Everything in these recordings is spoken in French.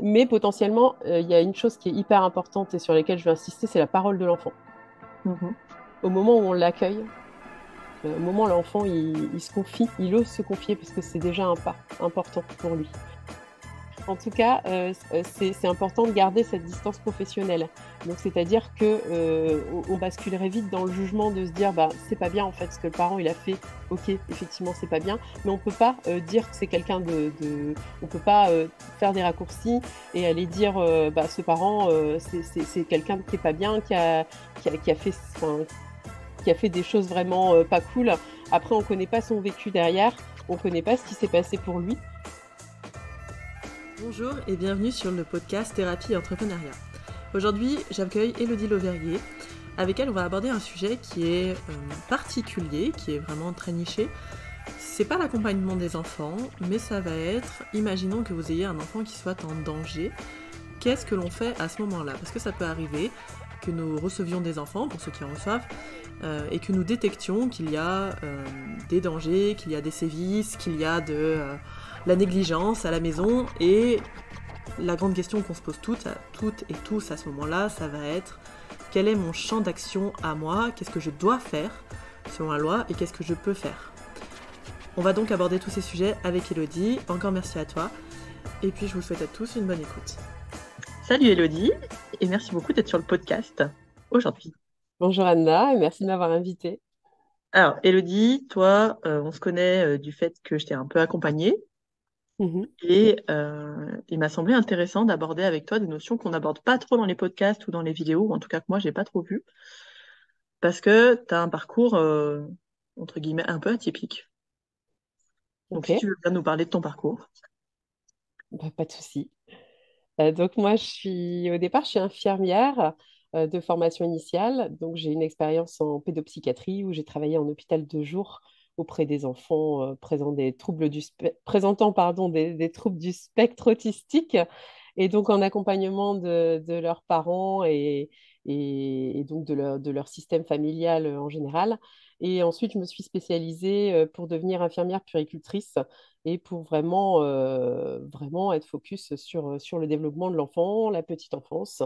Mais potentiellement, il y a une chose qui est hyper importante et sur laquelle je vais insister, c'est la parole de l'enfant. Mhm. Au moment où on l'accueille, au moment où l'enfant il se confie, il ose se confier parce que c'est déjà un pas important pour lui. En tout cas, c'est important de garder cette distance professionnelle. Donc, c'est-à-dire que on basculerait vite dans le jugement de se dire, bah, c'est pas bien en fait ce que le parent il a fait. Ok, effectivement, c'est pas bien, mais on peut pas dire que c'est quelqu'un on peut pas faire des raccourcis et aller dire, bah, ce parent, c'est quelqu'un qui est pas bien, qui a fait, enfin, qui a fait des choses vraiment pas cool. Après, on connaît pas son vécu derrière, on connaît pas ce qui s'est passé pour lui. Bonjour et bienvenue sur le podcast Thérapie et Entrepreneuriat. Aujourd'hui, j'accueille Élodie Lauverguier. Avec elle, on va aborder un sujet qui est particulier, qui est vraiment très niché. C'est pas l'accompagnement des enfants, mais ça va être, imaginons que vous ayez un enfant qui soit en danger. Qu'est-ce que l'on fait à ce moment-là? Parce que ça peut arriver que nous recevions des enfants, pour ceux qui en reçoivent, et que nous détections qu'il y a des dangers, qu'il y a des sévices, qu'il y a de la négligence à la maison. Et la grande question qu'on se pose toutes et tous à ce moment-là, ça va être quel est mon champ d'action à moi? Qu'est-ce que je dois faire selon la loi et qu'est-ce que je peux faire? On va donc aborder tous ces sujets avec Élodie. Encore merci à toi. Et puis je vous souhaite à tous une bonne écoute. Salut Élodie, et merci beaucoup d'être sur le podcast aujourd'hui. Bonjour Anna, et merci de m'avoir invitée. Alors Élodie, toi, on se connaît du fait que je t'ai un peu accompagnée Mhm. et il m'a semblé intéressant d'aborder avec toi des notions qu'on n'aborde pas trop dans les podcasts ou dans les vidéos, ou en tout cas que moi j'ai pas trop vu, parce que tu as un parcours entre guillemets un peu atypique. Donc Ok, si tu veux bien nous parler de ton parcours. bah, pas de souci. Donc moi, au départ, je suis infirmière de formation initiale. Donc j'ai une expérience en pédopsychiatrie où j'ai travaillé en hôpital de jour auprès des enfants présentant des troubles du spectre autistique et donc en accompagnement de leurs parents et donc de leur système familial en général. Et ensuite, je me suis spécialisée pour devenir infirmière puéricultrice et pour vraiment être focus sur le développement de l'enfant, la petite enfance,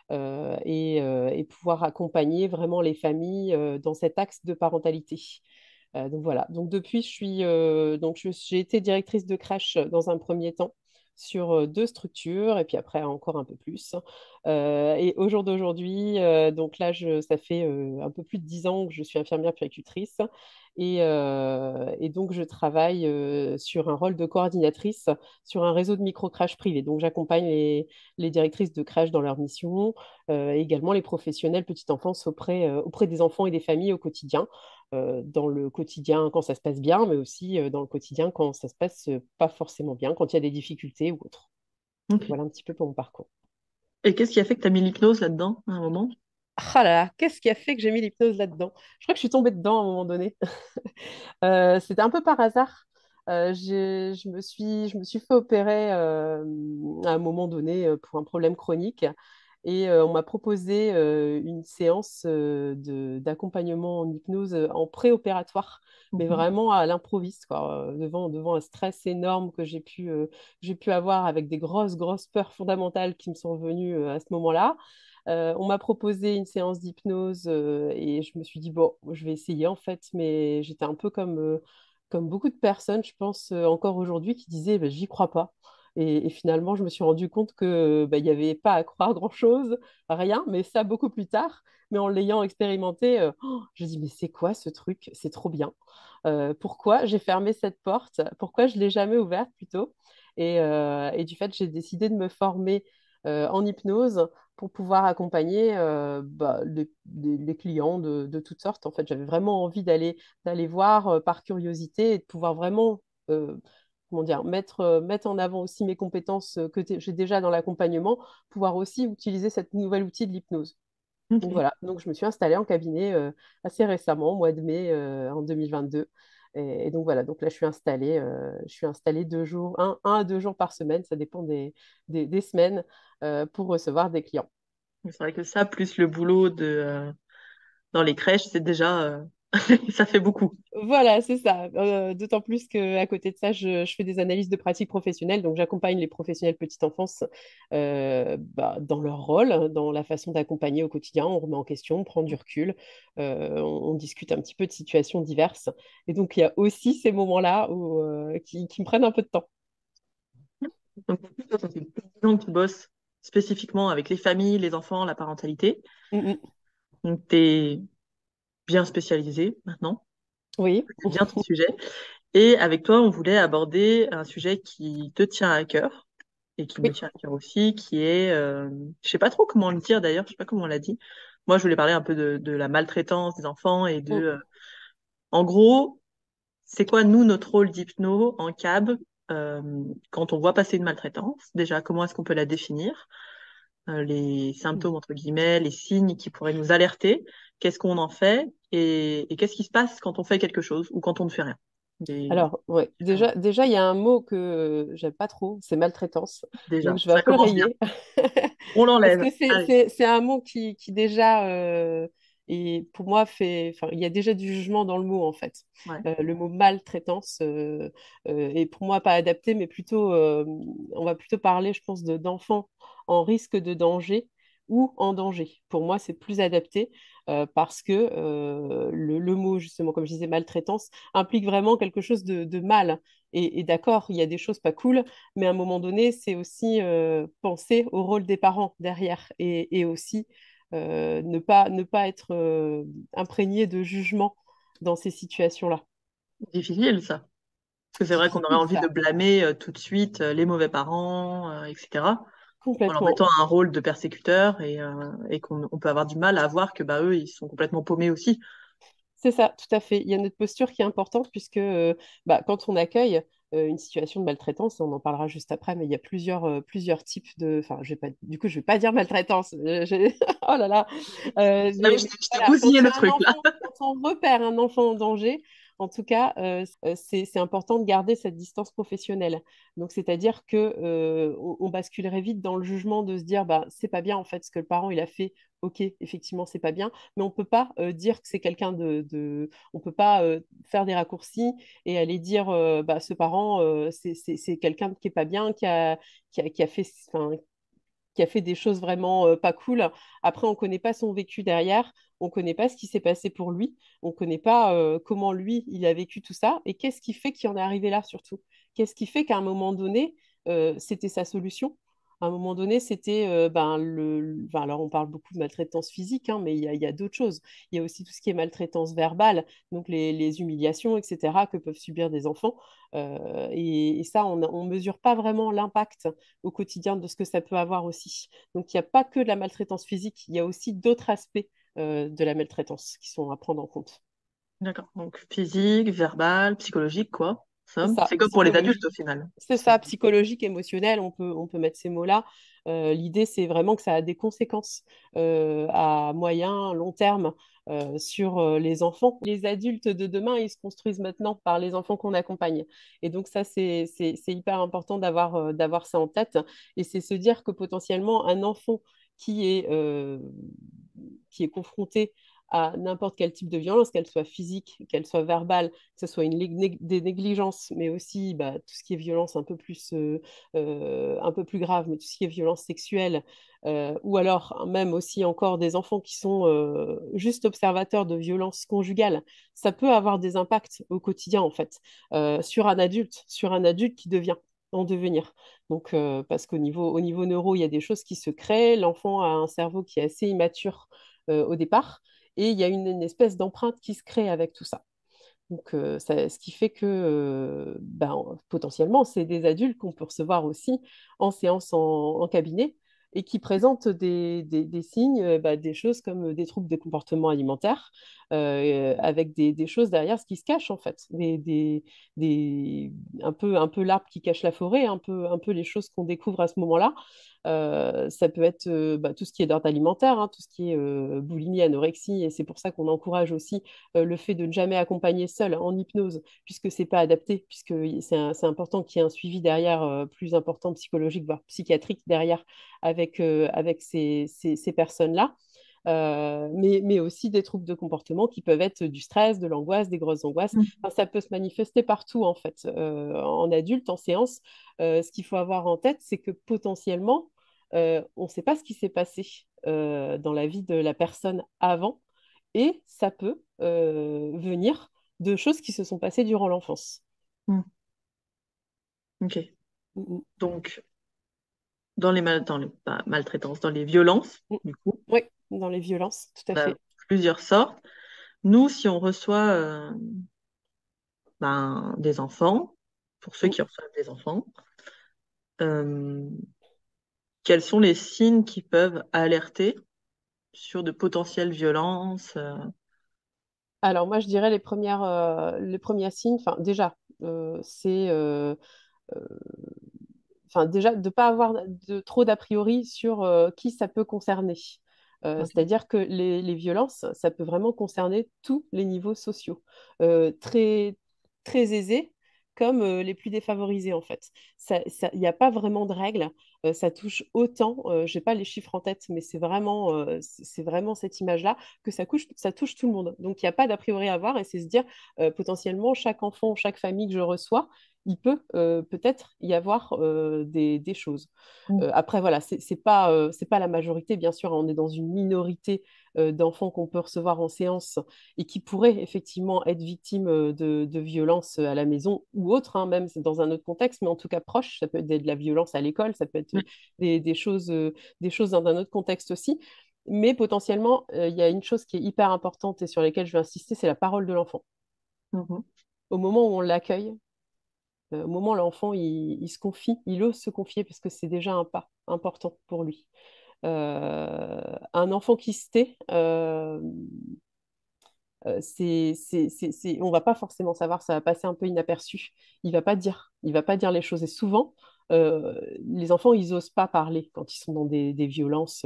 et pouvoir accompagner vraiment les familles dans cet axe de parentalité. Donc voilà. Donc depuis, j'ai été directrice de crèche dans un premier temps sur deux structures et puis après encore un peu plus. Et au jour d'aujourd'hui, donc là, ça fait un peu plus de 10 ans que je suis infirmière puéricultrice et donc je travaille sur un rôle de coordinatrice sur un réseau de micro-crèches privées. Donc j'accompagne les directrices de crèches dans leur mission, et également les professionnels petite enfance auprès des enfants et des familles au quotidien, dans le quotidien quand ça se passe bien, mais aussi dans le quotidien quand ça se passe pas forcément bien, quand il y a des difficultés ou autre. Ok. Voilà un petit peu pour mon parcours. Et qu'est-ce qui a fait que tu as mis l'hypnose là-dedans à un moment? Ah là là, qu'est-ce qui a fait que j'ai mis l'hypnose là-dedans? Je crois que je suis tombée dedans à un moment donné. C'était un peu par hasard. Je me suis fait opérer à un moment donné pour un problème chronique et on m'a proposé une séance d'accompagnement en hypnose en préopératoire, mais Mhm. vraiment à l'improviste, quoi, devant un stress énorme que j'ai pu avoir avec des grosses peurs fondamentales qui me sont venues à ce moment-là. On m'a proposé une séance d'hypnose et je me suis dit, bon, je vais essayer en fait, mais j'étais un peu comme beaucoup de personnes, je pense, encore aujourd'hui, qui disaient, bah, j'y crois pas. Et finalement, je me suis rendu compte que bah, il n'y avait pas à croire grand-chose, rien, mais ça beaucoup plus tard. Mais en l'ayant expérimenté, je dis, mais c'est quoi ce truc? C'est trop bien. Pourquoi j'ai fermé cette porte? Pourquoi je ne l'ai jamais ouverte plutôt? Et du fait, j'ai décidé de me former en hypnose pour pouvoir accompagner bah, les clients de toutes sortes. En fait, j'avais vraiment envie d'aller voir par curiosité et de pouvoir vraiment comment dire, mettre en avant aussi mes compétences j'ai déjà dans l'accompagnement, pouvoir aussi utiliser cette nouvelle outil de l'hypnose. Donc Ok. voilà, donc je me suis installée en cabinet assez récemment, au mois de mai en 2022. Et donc voilà, donc là je suis installée 2 jours, un à 2 jours par semaine, ça dépend des semaines, pour recevoir des clients. C'est vrai que ça, plus le boulot dans les crèches, c'est déjà Ça fait beaucoup. Voilà, c'est ça. D'autant plus qu'à côté de ça, je fais des analyses de pratiques professionnelles. Donc, j'accompagne les professionnels petite enfance dans leur rôle, dans la façon d'accompagner au quotidien. On remet en question, on prend du recul, on discute un petit peu de situations diverses. Et donc, il y a aussi ces moments-là qui me prennent un peu de temps. Donc, toi, ça fait plus de 10 ans que tu bosses spécifiquement avec les familles, les enfants, la parentalité. Mm, mm. Donc, tu es bien spécialisé maintenant, Oui. c'est bien ton sujet. Et avec toi, on voulait aborder un sujet qui te tient à cœur et qui me Oui. tient à cœur aussi, qui est, je sais pas trop comment le dire d'ailleurs, je sais pas comment on l'a dit. Moi, je voulais parler un peu de la maltraitance des enfants et Mm. en gros, c'est quoi, nous, notre rôle d'hypno en CAB quand on voit passer une maltraitance? Déjà, comment est-ce qu'on peut la définir? Les symptômes, entre guillemets, les signes qui pourraient nous alerter, qu'est-ce qu'on en fait et qu'est-ce qui se passe quand on fait quelque chose ou quand on ne fait rien. Alors, ouais, déjà, il y a un mot que j'aime pas trop, c'est maltraitance. Donc, Déjà, je vais un ça peu le commence bien. rayer. On Parce l'enlève. que Allez. c'est un mot qui déjà, et pour moi, enfin, il y a déjà du jugement dans le mot, en fait. Ouais. Le mot maltraitance est pour moi pas adapté, mais plutôt, on va plutôt parler, je pense, d'enfants en risque de danger ou en danger. Pour moi, c'est plus adapté parce que le mot, justement, comme je disais, maltraitance, implique vraiment quelque chose de mal. Et d'accord, il y a des choses pas cool, mais à un moment donné, c'est aussi penser au rôle des parents derrière et aussi ne pas être imprégné de jugement dans ces situations-là. Difficile, ça. Parce que c'est vrai qu'on aurait Difficile, envie de ça, blâmer tout de suite les mauvais parents, etc. En leur complètement. mettant un rôle de persécuteur et qu'on on peut avoir du mal à voir que bah, eux, ils sont complètement paumés aussi. C'est ça, tout à fait. Il y a notre posture qui est importante puisque quand on accueille une situation de maltraitance, on en parlera juste après, mais il y a plusieurs types de... Enfin, du coup, je vais pas dire maltraitance. Oh là là. Je t'ai Voilà, bousillé le truc, là. quand on repère un enfant en danger, en tout cas, c'est important de garder cette distance professionnelle. Donc, c'est-à-dire que on basculerait vite dans le jugement de se dire, bah, c'est pas bien en fait ce que le parent il a fait. Ok, effectivement, c'est pas bien, mais on peut pas dire que c'est quelqu'un on peut pas faire des raccourcis et aller dire, bah, ce parent, c'est quelqu'un qui est pas bien, qui a fait, enfin, qui a fait des choses vraiment pas cool. Après, on ne connaît pas son vécu derrière, on ne connaît pas ce qui s'est passé pour lui, on ne connaît pas comment lui, il a vécu tout ça, et qu'est-ce qui fait qu'il en est arrivé là surtout. Qu'est-ce qui fait qu'à un moment donné, c'était sa solution. À un moment donné, c'était enfin, alors on parle beaucoup de maltraitance physique, hein, mais il y a d'autres choses. Il y a aussi tout ce qui est maltraitance verbale, donc les humiliations, etc., que peuvent subir des enfants. Et ça, on ne mesure pas vraiment l'impact au quotidien de ce que ça peut avoir aussi. Donc, il n'y a pas que de la maltraitance physique, il y a aussi d'autres aspects de la maltraitance qui sont à prendre en compte. D'accord. Donc, physique, verbal, psychologique, quoi. C'est Ça. ça, C'est comme pour les adultes, au psychologique. final. C'est ça, psychologique, émotionnel, on peut mettre ces mots-là. L'idée, c'est vraiment que ça a des conséquences à moyen, long terme sur les enfants. Les adultes de demain, ils se construisent maintenant par les enfants qu'on accompagne. Et donc ça, c'est hyper important d'avoir ça en tête. Et c'est se dire que potentiellement, un enfant qui est, euh, qui est confronté à n'importe quel type de violence, qu'elle soit physique, qu'elle soit verbale, que ce soit des négligences, mais aussi bah, tout ce qui est violence un peu plus grave, mais tout ce qui est violence sexuelle, ou alors même aussi encore des enfants qui sont juste observateurs de violences conjugales, ça peut avoir des impacts au quotidien en fait, sur un adulte qui devient en devenir. Donc, parce au niveau neuro, il y a des choses qui se créent. L'enfant a un cerveau qui est assez immature au départ et il y a une espèce d'empreinte qui se crée avec tout ça. Donc, ce qui fait que potentiellement, c'est des adultes qu'on peut recevoir aussi en séance en cabinet et qui présentent des signes, des choses comme des troubles de comportement alimentaire, avec des choses derrière ce qui se cache en fait, un peu l'arbre qui cache la forêt, un peu les choses qu'on découvre à ce moment-là. Ça peut être tout ce qui est d'ordre alimentaire, hein, tout ce qui est boulimie, anorexie, et c'est pour ça qu'on encourage aussi le fait de ne jamais accompagner seul en hypnose, puisque c'est pas adapté, puisque c'est important qu'il y ait un suivi derrière plus important psychologique, voire psychiatrique derrière avec ces personnes-là. mais aussi des troubles de comportement qui peuvent être du stress, de l'angoisse, des grosses angoisses. Mm. Enfin, ça peut se manifester partout, en fait, en adulte, en séance. Ce qu'il faut avoir en tête, c'est que potentiellement, on ne sait pas ce qui s'est passé dans la vie de la personne avant, et ça peut venir de choses qui se sont passées durant l'enfance. Mm. Ok. Mm, mm. Donc, dans les maltraitances, dans les violences, Mm. du coup, Oui, dans les violences, tout à on a fait. plusieurs sortes. Nous, si on reçoit des enfants, pour ceux Mm. qui reçoivent des enfants, euh, quels sont les signes qui peuvent alerter sur de potentielles violences? Alors moi, je dirais les premiers signes, enfin déjà, c'est euh, enfin déjà de ne pas avoir trop d'a priori sur qui ça peut concerner. Ok. C'est-à-dire que les violences, ça peut vraiment concerner tous les niveaux sociaux, très, très aisés comme les plus défavorisés en fait. Il n'y a pas vraiment de règles. Ça touche autant, je n'ai pas les chiffres en tête, mais c'est vraiment cette image-là que ça touche tout le monde. Donc il n'y a pas d'a priori à avoir et c'est se dire potentiellement chaque enfant, chaque famille que je reçois, il peut peut-être y avoir des choses. Mm. Après, voilà, c'est pas la majorité, bien sûr, on est dans une minorité d'enfants qu'on peut recevoir en séance et qui pourraient effectivement être victimes de violences à la maison ou autre, hein, même dans un autre contexte, mais en tout cas proche. Ça peut être de la violence à l'école, ça peut être Ouais. des choses dans un autre contexte aussi. Mais potentiellement, il y a une chose qui est hyper importante et sur laquelle je vais insister, c'est la parole de l'enfant. Mhm. Au moment où on l'accueille, au moment où l'enfant il se confie, il ose se confier parce que c'est déjà un pas important pour lui. Un enfant qui se tait, on va pas forcément savoir, ça va passer un peu inaperçu. Il va pas dire les choses. Et souvent, les enfants, ils osent pas parler quand ils sont dans des violences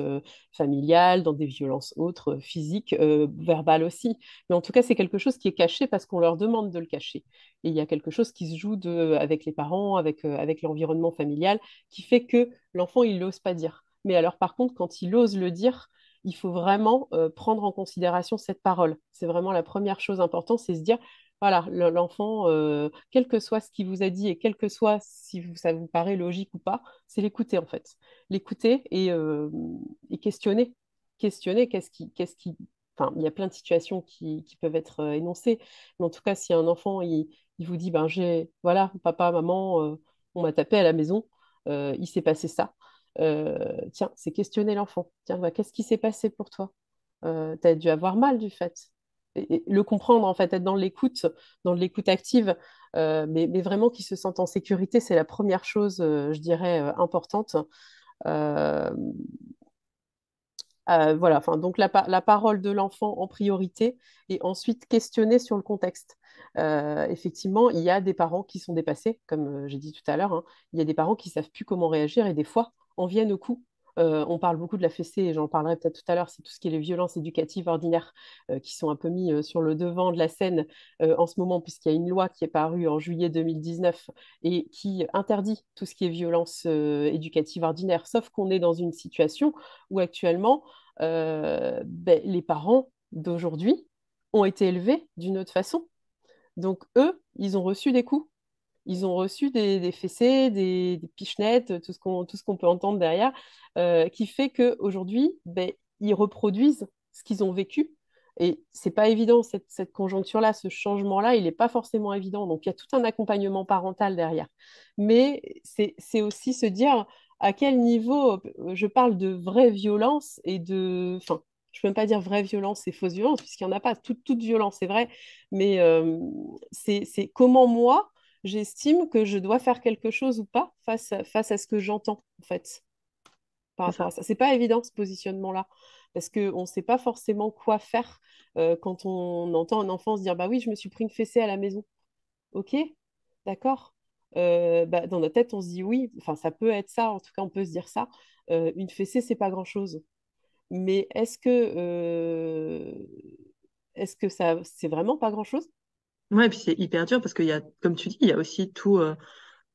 familiales, dans des violences autres, physiques, verbales aussi. Mais en tout cas, c'est quelque chose qui est caché parce qu'on leur demande de le cacher. Et il y a quelque chose qui se joue avec les parents, avec l'environnement familial, qui fait que l'enfant, il n'ose pas dire. Mais alors, par contre, quand il ose le dire, il faut vraiment prendre en considération cette parole. C'est vraiment la première chose importante, c'est se dire, voilà, l'enfant, quel que soit ce qu'il vous a dit et quel que soit si ça vous paraît logique ou pas, c'est l'écouter en fait. L'écouter et questionner. Questionner, Enfin, il y a plein de situations qui peuvent être énoncées, mais en tout cas, si un enfant, il vous dit, ben, voilà, papa, maman, on m'a tapé à la maison, il s'est passé ça. Tiens, c'est questionner l'enfant. Tiens, bah, qu'est-ce qui s'est passé pour toi? Tu as dû avoir mal du fait. Et le comprendre, en fait, être dans l'écoute active, mais vraiment qu'il se sente en sécurité, c'est la première chose, je dirais, importante. Euh, voilà, enfin, donc la parole de l'enfant en priorité et ensuite questionner sur le contexte. Effectivement, il y a des parents qui sont dépassés, comme j'ai dit tout à l'heure, hein. Il y a des parents qui ne savent plus comment réagir et des fois en viennent au coup. On parle beaucoup de la fessée et j'en parlerai peut-être tout à l'heure, c'est tout ce qui est les violences éducatives ordinaires qui sont un peu mis sur le devant de la scène en ce moment, puisqu'il y a une loi qui est parue en juillet 2019 et qui interdit tout ce qui est violence éducative ordinaire, sauf qu'on est dans une situation où actuellement, les parents d'aujourd'hui ont été élevés d'une autre façon. Donc, eux, ils ont reçu des coups. Ils ont reçu des fessées, des pichenettes, tout ce qu'on peut entendre derrière, qui fait qu'aujourd'hui, ils reproduisent ce qu'ils ont vécu. Et c'est pas évident, cette conjoncture-là, ce changement-là, il n'est pas forcément évident. Donc, il y a tout un accompagnement parental derrière. Mais c'est aussi se dire à quel niveau je parle de vraie violence et de. Enfin, je peux même pas dire vraie violence et fausse violence, puisqu'il n'y en a pas. Toute violence, c'est vrai. Mais c'est comment moi j'estime que je dois faire quelque chose ou pas face à ce que j'entends, en fait, par C'est rapport ça. à ça. C'est pas évident, ce positionnement-là, parce qu'on ne sait pas forcément quoi faire quand on entend un enfant se dire, bah oui, je me suis pris une fessée à la maison. Ok, d'accord. Dans notre tête, on se dit oui, enfin, ça peut être ça, en tout cas, on peut se dire ça. Une fessée, c'est pas grand-chose. Mais est-ce que ça, c'est vraiment pas grand-chose? Ouais, et puis c'est hyper dur parce qu'il y a, comme tu dis, il y a aussi tout.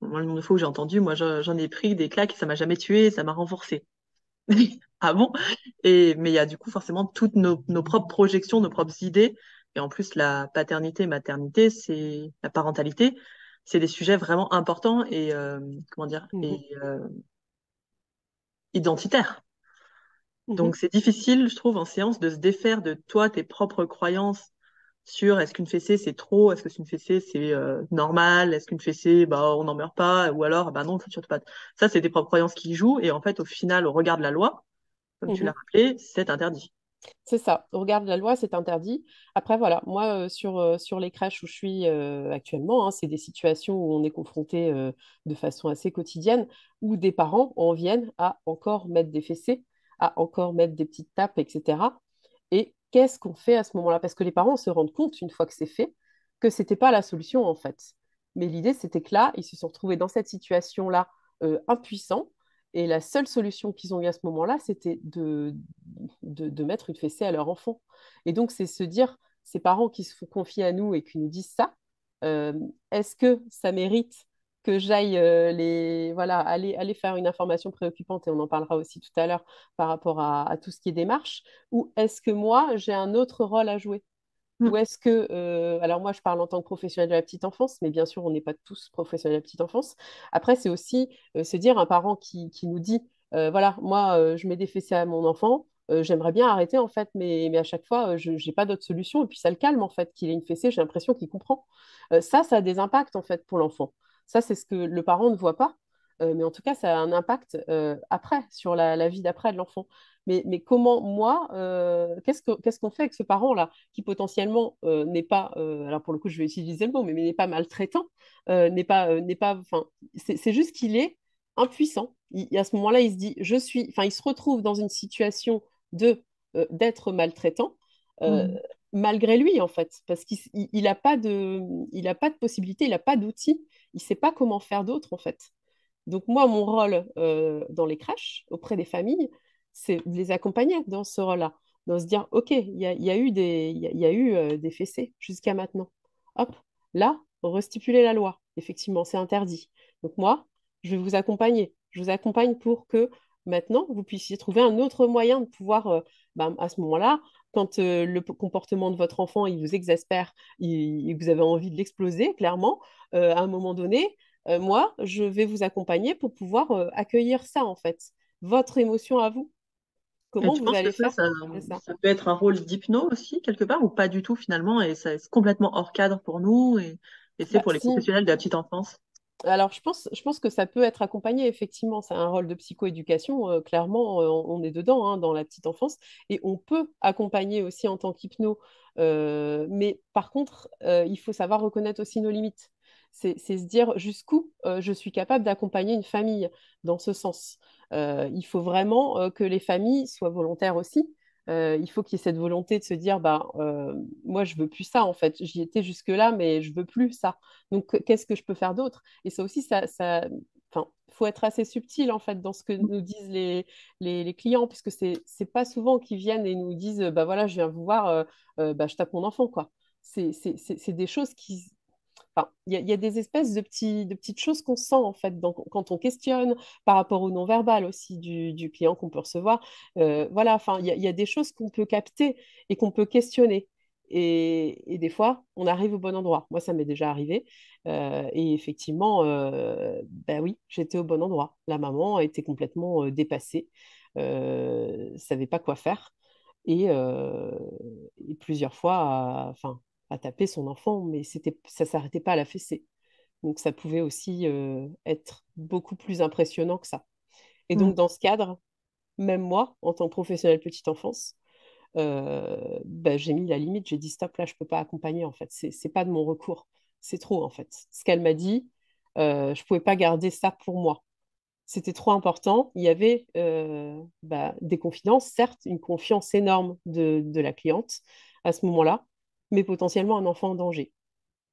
Moi, le nombre de fois où j'ai entendu, moi, j'en ai pris des claques et ça m'a jamais tué, ça m'a renforcé. Ah bon? Mais il y a du coup forcément toutes nos propres projections, nos propres idées. Et en plus, la paternité, maternité, la parentalité, c'est des sujets vraiment importants et, comment dire, Mhm. identitaires. Mhm. Donc c'est difficile, je trouve, en séance de se défaire de toi, tes propres croyances sur est-ce qu'une fessée c'est trop, est-ce que une fessée c'est normal, est-ce qu'une fessée bah on n'en meurt pas, ou alors bah non, faut surtout pas. Ça c'est tes propres croyances qui jouent et en fait au final au regard de la loi, comme tu l'as Mhm. rappelé, c'est interdit. C'est ça. Au regard de la loi, c'est interdit. Après, voilà, moi, sur les crèches où je suis actuellement, hein, c'est des situations où on est confronté de façon assez quotidienne, où des parents en viennent à encore mettre des fessées, à encore mettre des petites tapes, etc. Et qu'est-ce qu'on fait à ce moment-là? Parce que les parents se rendent compte, une fois que c'est fait, que c'était pas la solution, en fait. Mais l'idée, c'était que là, ils se sont retrouvés dans cette situation-là, impuissants. Et la seule solution qu'ils ont eue à ce moment-là, c'était de mettre une fessée à leur enfant. Et donc, c'est se dire, ces parents qui se font confier à nous et qui nous disent ça, euh, est-ce que ça mérite que j'aille voilà, aller faire une information préoccupante, et on en parlera aussi tout à l'heure par rapport à tout ce qui est démarche, ou est-ce que moi, j'ai un autre rôle à jouer? Ou Mm. est-ce que, alors moi je parle en tant que professionnel de la petite enfance, mais bien sûr on n'est pas tous professionnels de la petite enfance. Après c'est aussi se dire un parent qui nous dit, voilà, moi je mets des fessées à mon enfant, j'aimerais bien arrêter en fait, mais à chaque fois je n'ai pas d'autre solution, et puis ça le calme en fait, qu'il ait une fessée, j'ai l'impression qu'il comprend. Ça a des impacts en fait pour l'enfant. Ça c'est ce que le parent ne voit pas, mais en tout cas ça a un impact après, sur la vie d'après de l'enfant. Mais comment, moi, qu'est-ce qu'on fait avec ce parent-là qui potentiellement n'est pas, alors pour le coup, je vais utiliser le mot, mais n'est pas maltraitant, n'est pas, enfin, c'est juste qu'il est impuissant. À ce moment-là, il se dit, enfin, il se retrouve dans une situation d'être maltraitant, euh, Mm. malgré lui, en fait, parce qu'il a pas il a pas de possibilité, il n'a pas d'outils, il ne sait pas comment faire d'autre, en fait. Donc moi, mon rôle dans les crèches, auprès des familles, c'est de les accompagner dans ce rôle-là, de se dire, OK, il y a eu il y a eu, des fessées jusqu'à maintenant. Hop, là, restipuler la loi. Effectivement, c'est interdit. Donc moi, je vais vous accompagner. Je vous accompagne pour que maintenant, vous puissiez trouver un autre moyen de pouvoir, à ce moment-là, quand le comportement de votre enfant, il vous exaspère, vous avez envie de l'exploser, clairement, à un moment donné, moi, je vais vous accompagner pour pouvoir accueillir ça, en fait. Votre émotion à vous. Et Comment tu vous penses que allez faire c'est ça? ça peut être un rôle d'hypno aussi, quelque part, ou pas du tout finalement, et ça c'est complètement hors cadre pour nous, et c'est Bah, pour les si. professionnels de la petite enfance. Alors, je pense que ça peut être accompagné, effectivement. C'est un rôle de psychoéducation. Clairement, on est dedans, hein, dans la petite enfance. Et on peut accompagner aussi en tant qu'hypno. Mais par contre, il faut savoir reconnaître aussi nos limites. C'est se dire jusqu'où je suis capable d'accompagner une famille dans ce sens. Il faut vraiment que les familles soient volontaires aussi. Il faut qu'il y ait cette volonté de se dire, bah, moi, je veux plus ça, en fait. J'y étais jusque-là, mais je veux plus ça. Donc, qu'est-ce que je peux faire d'autre? Et ça aussi, enfin, faut être assez subtil en fait dans ce que nous disent les clients, puisque c'est pas souvent qu'ils viennent et nous disent, bah voilà, je viens vous voir, bah, je tape mon enfant, quoi. C'est des choses qui, enfin, il y a des espèces de petites choses qu'on sent en fait quand on questionne par rapport au non-verbal aussi du client qu'on peut recevoir. Voilà, enfin, il y a des choses qu'on peut capter et qu'on peut questionner. Et des fois, on arrive au bon endroit. Moi, ça m'est déjà arrivé. Et effectivement, ben oui, j'étais au bon endroit. La maman était complètement dépassée, savait pas quoi faire. Et plusieurs fois, enfin, à taper son enfant, mais ça s'arrêtait pas à la fessée. Donc ça pouvait aussi être beaucoup plus impressionnant que ça. Et Mm. donc dans ce cadre, même moi, en tant que professionnelle petite enfance, bah, j'ai mis la limite, j'ai dit stop, là, je peux pas accompagner en fait. C'est pas de mon recours, c'est trop en fait. Ce qu'elle m'a dit, je pouvais pas garder ça pour moi. C'était trop important. Il y avait des confidences, certes, une confiance énorme de la cliente à ce moment-là, mais potentiellement un enfant en danger.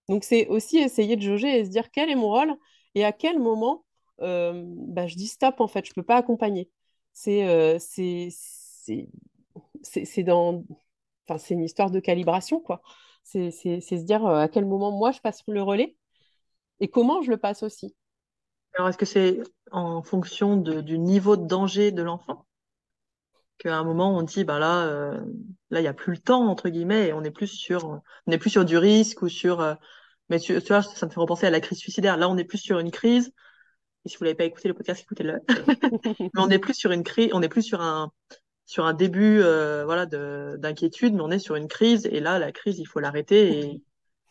Donc, c'est aussi essayer de jauger et se dire quel est mon rôle et à quel moment je dis stop, en fait, je ne peux pas accompagner. C'est c'est dans... enfin, c'est une histoire de calibration, quoi. C'est se dire à quel moment moi je passe le relais et comment je le passe aussi. Alors est-ce que c'est en fonction du niveau de danger de l'enfant? qu'à un moment on dit bah là il y a plus le temps entre guillemets et on est plus sur du risque ou sur mais tu vois ça me fait repenser à la crise suicidaire. Là on est plus sur une crise et si vous l'avez pas écouté le podcast écoutez-le. Mais on est plus sur une crise, on est plus sur un début voilà d'inquiétude, mais on est sur une crise et là la crise il faut l'arrêter et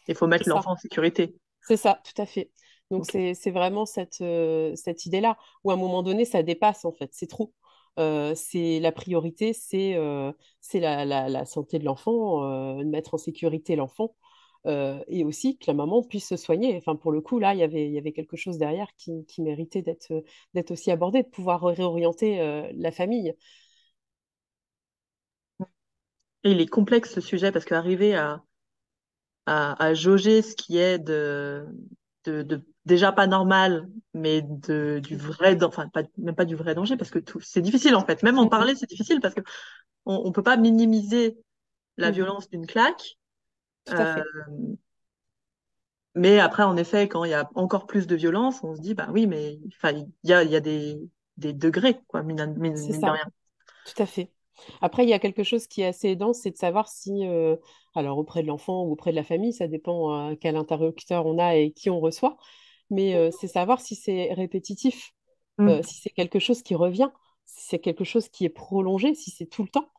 il faut C'est mettre ça. l'enfant en sécurité. C'est ça, tout à fait. Donc, Ok. c'est vraiment cette idée-là, où à un moment donné, ça dépasse, en fait. C'est trop. C'est la priorité, c'est la santé de l'enfant, de mettre en sécurité l'enfant, et aussi que la maman puisse se soigner. Enfin, pour le coup, là, il y avait quelque chose derrière qui méritait d'être aussi abordé, de pouvoir réorienter la famille. Et il est complexe ce sujet parce qu'arriver à jauger ce qui est déjà pas normal, mais du vrai, enfin même pas du vrai danger, parce que c'est difficile en fait. Même en Mhm, parler, c'est difficile parce que on peut pas minimiser la mhm, violence d'une claque. tout à euh, fait. mais après, en effet, quand il y a encore plus de violence, on se dit, bah oui, mais enfin, il y a des degrés, quoi, C'est mine de ça. rien. Tout à fait. Après, il y a quelque chose qui est assez aidant, c'est de savoir si, alors auprès de l'enfant ou auprès de la famille, ça dépend quel interlocuteur on a et qui on reçoit, mais c'est savoir si c'est répétitif, Mm. si c'est quelque chose qui revient, si c'est quelque chose qui est prolongé, si c'est tout le temps,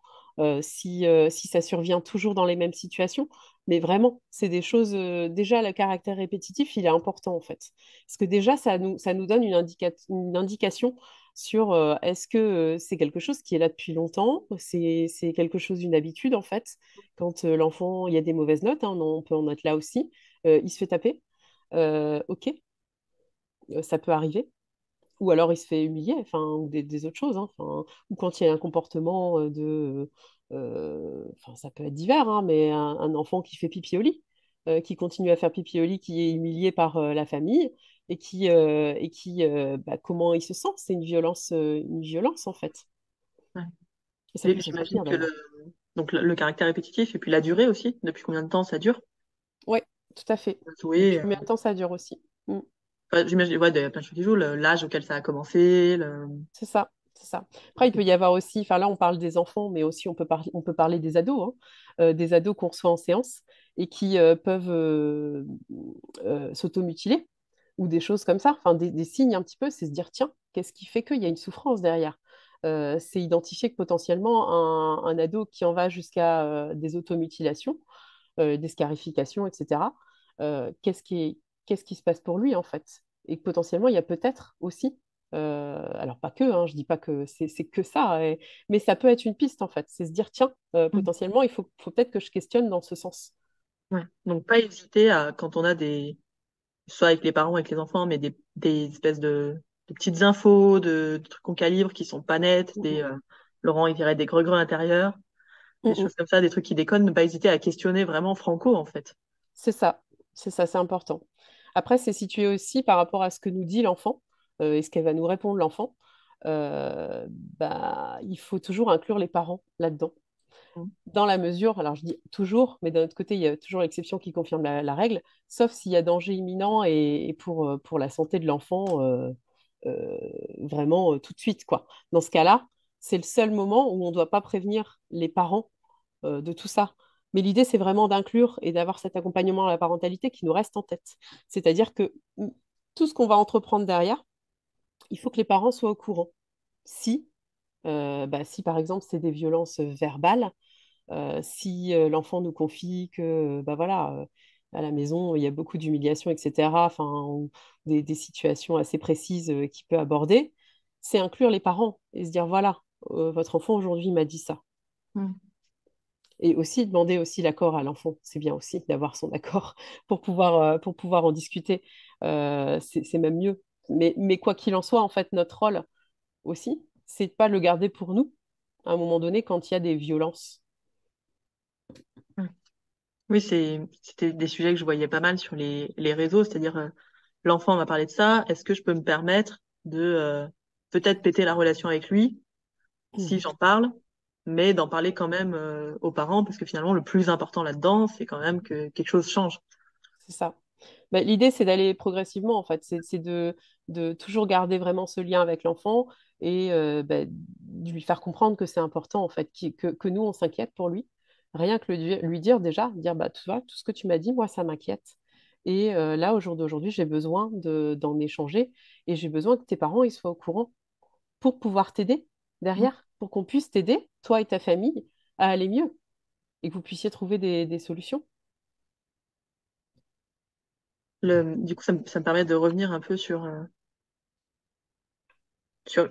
si ça survient toujours dans les mêmes situations. Mais vraiment, c'est des choses, déjà, le caractère répétitif, il est important en fait. Parce que déjà, ça nous donne une indication sur est-ce que c'est quelque chose qui est là depuis longtemps, c'est quelque chose d'une habitude en fait. Quand l'enfant, il y a des mauvaises notes, hein, on peut en être là aussi, il se fait taper, ok, ça peut arriver. Ou alors il se fait humilier, enfin, ou des autres choses, hein, enfin, ou quand il y a un comportement enfin, ça peut être divers, hein, mais un enfant qui fait pipi au lit, qui continue à faire pipi au lit, qui est humilié par la famille, et qui comment il se sent? C'est une violence en fait. Et Ouais. ça Et peut j'imagine s'entretenir que d'ailleurs. donc le caractère répétitif et puis la durée aussi, depuis combien de temps ça dure? Oui, tout à fait. Jouer, Depuis combien de temps ça dure aussi? Mm. enfin, j'imagine, ouais, il y a plein de choses qui jouent, l'âge auquel ça a commencé, C'est ça, c'est ça. Après, il peut y avoir aussi, enfin là, on parle des enfants, mais aussi on peut parler des ados, hein, des ados qu'on reçoit en séance et qui peuvent s'automutiler ou des choses comme ça. Enfin, des signes un petit peu, c'est se dire, tiens, qu'est-ce qui fait qu'il y a une souffrance derrière? C'est identifier que potentiellement un ado qui en va jusqu'à des automutilations, des scarifications, etc., qu'est-ce qui se passe pour lui en fait? Et que potentiellement, il y a peut-être aussi alors pas que, hein, je dis pas que c'est que ça, mais ça peut être une piste en fait. C'est se dire, tiens, Mm. potentiellement, il faut peut-être que je questionne dans ce sens. Ouais. Donc pas hésiter à, quand on a soit avec les parents, avec les enfants, mais des espèces de petites infos, de trucs qu'on calibre qui sont pas nets, Mhm. Laurent, il dirait des greux intérieurs, des Mhm. choses comme ça, des trucs qui déconnent, ne pas hésiter à questionner vraiment franco, en fait. C'est ça, c'est important. Après, c'est situé aussi par rapport à ce que nous dit l'enfant et ce qu'elle va nous répondre l'enfant. Bah, il faut toujours inclure les parents là-dedans. Mm. Dans la mesure, alors je dis toujours, mais d'un autre côté, il y a toujours l'exception qui confirme la règle, sauf s'il y a danger imminent et pour la santé de l'enfant, euh, vraiment tout de suite, quoi. Dans ce cas-là, c'est le seul moment où on ne doit pas prévenir les parents de tout ça. Mais l'idée, c'est vraiment d'inclure et d'avoir cet accompagnement à la parentalité qui nous reste en tête. C'est-à-dire que tout ce qu'on va entreprendre derrière, il faut que les parents soient au courant. Si, si par exemple, c'est des violences verbales, si l'enfant nous confie que bah voilà, à la maison, il y a beaucoup d'humiliation, etc., enfin, ou des situations assez précises qu'il peut aborder, c'est inclure les parents et se dire, voilà, votre enfant aujourd'hui m'a dit ça. Mm. Et aussi demander aussi l'accord à l'enfant. C'est bien aussi d'avoir son accord pour pouvoir en discuter. C'est même mieux. Mais quoi qu'il en soit, en fait, notre rôle aussi, c'est de pas le garder pour nous à un moment donné quand il y a des violences. Mm. Oui, c'était des sujets que je voyais pas mal sur les réseaux, c'est-à-dire l'enfant m'a parlé de ça, est-ce que je peux me permettre de peut-être péter la relation avec lui si Mhm. j'en parle, mais d'en parler quand même aux parents, parce que finalement, le plus important là-dedans, c'est quand même que quelque chose change. C'est ça. Bah, l'idée, c'est d'aller progressivement, en fait. C'est de toujours garder vraiment ce lien avec l'enfant et de lui faire comprendre que c'est important, en fait, que nous, on s'inquiète pour lui. Rien que lui dire déjà, dire, bah, tu vois, tout ce que tu m'as dit, moi, ça m'inquiète. Et là, au jour d'aujourd'hui, j'ai besoin d'en échanger et j'ai besoin que tes parents ils soient au courant pour pouvoir t'aider derrière, pour qu'on puisse t'aider, toi et ta famille, à aller mieux et que vous puissiez trouver des solutions. Du coup, ça me permet de revenir un peu sur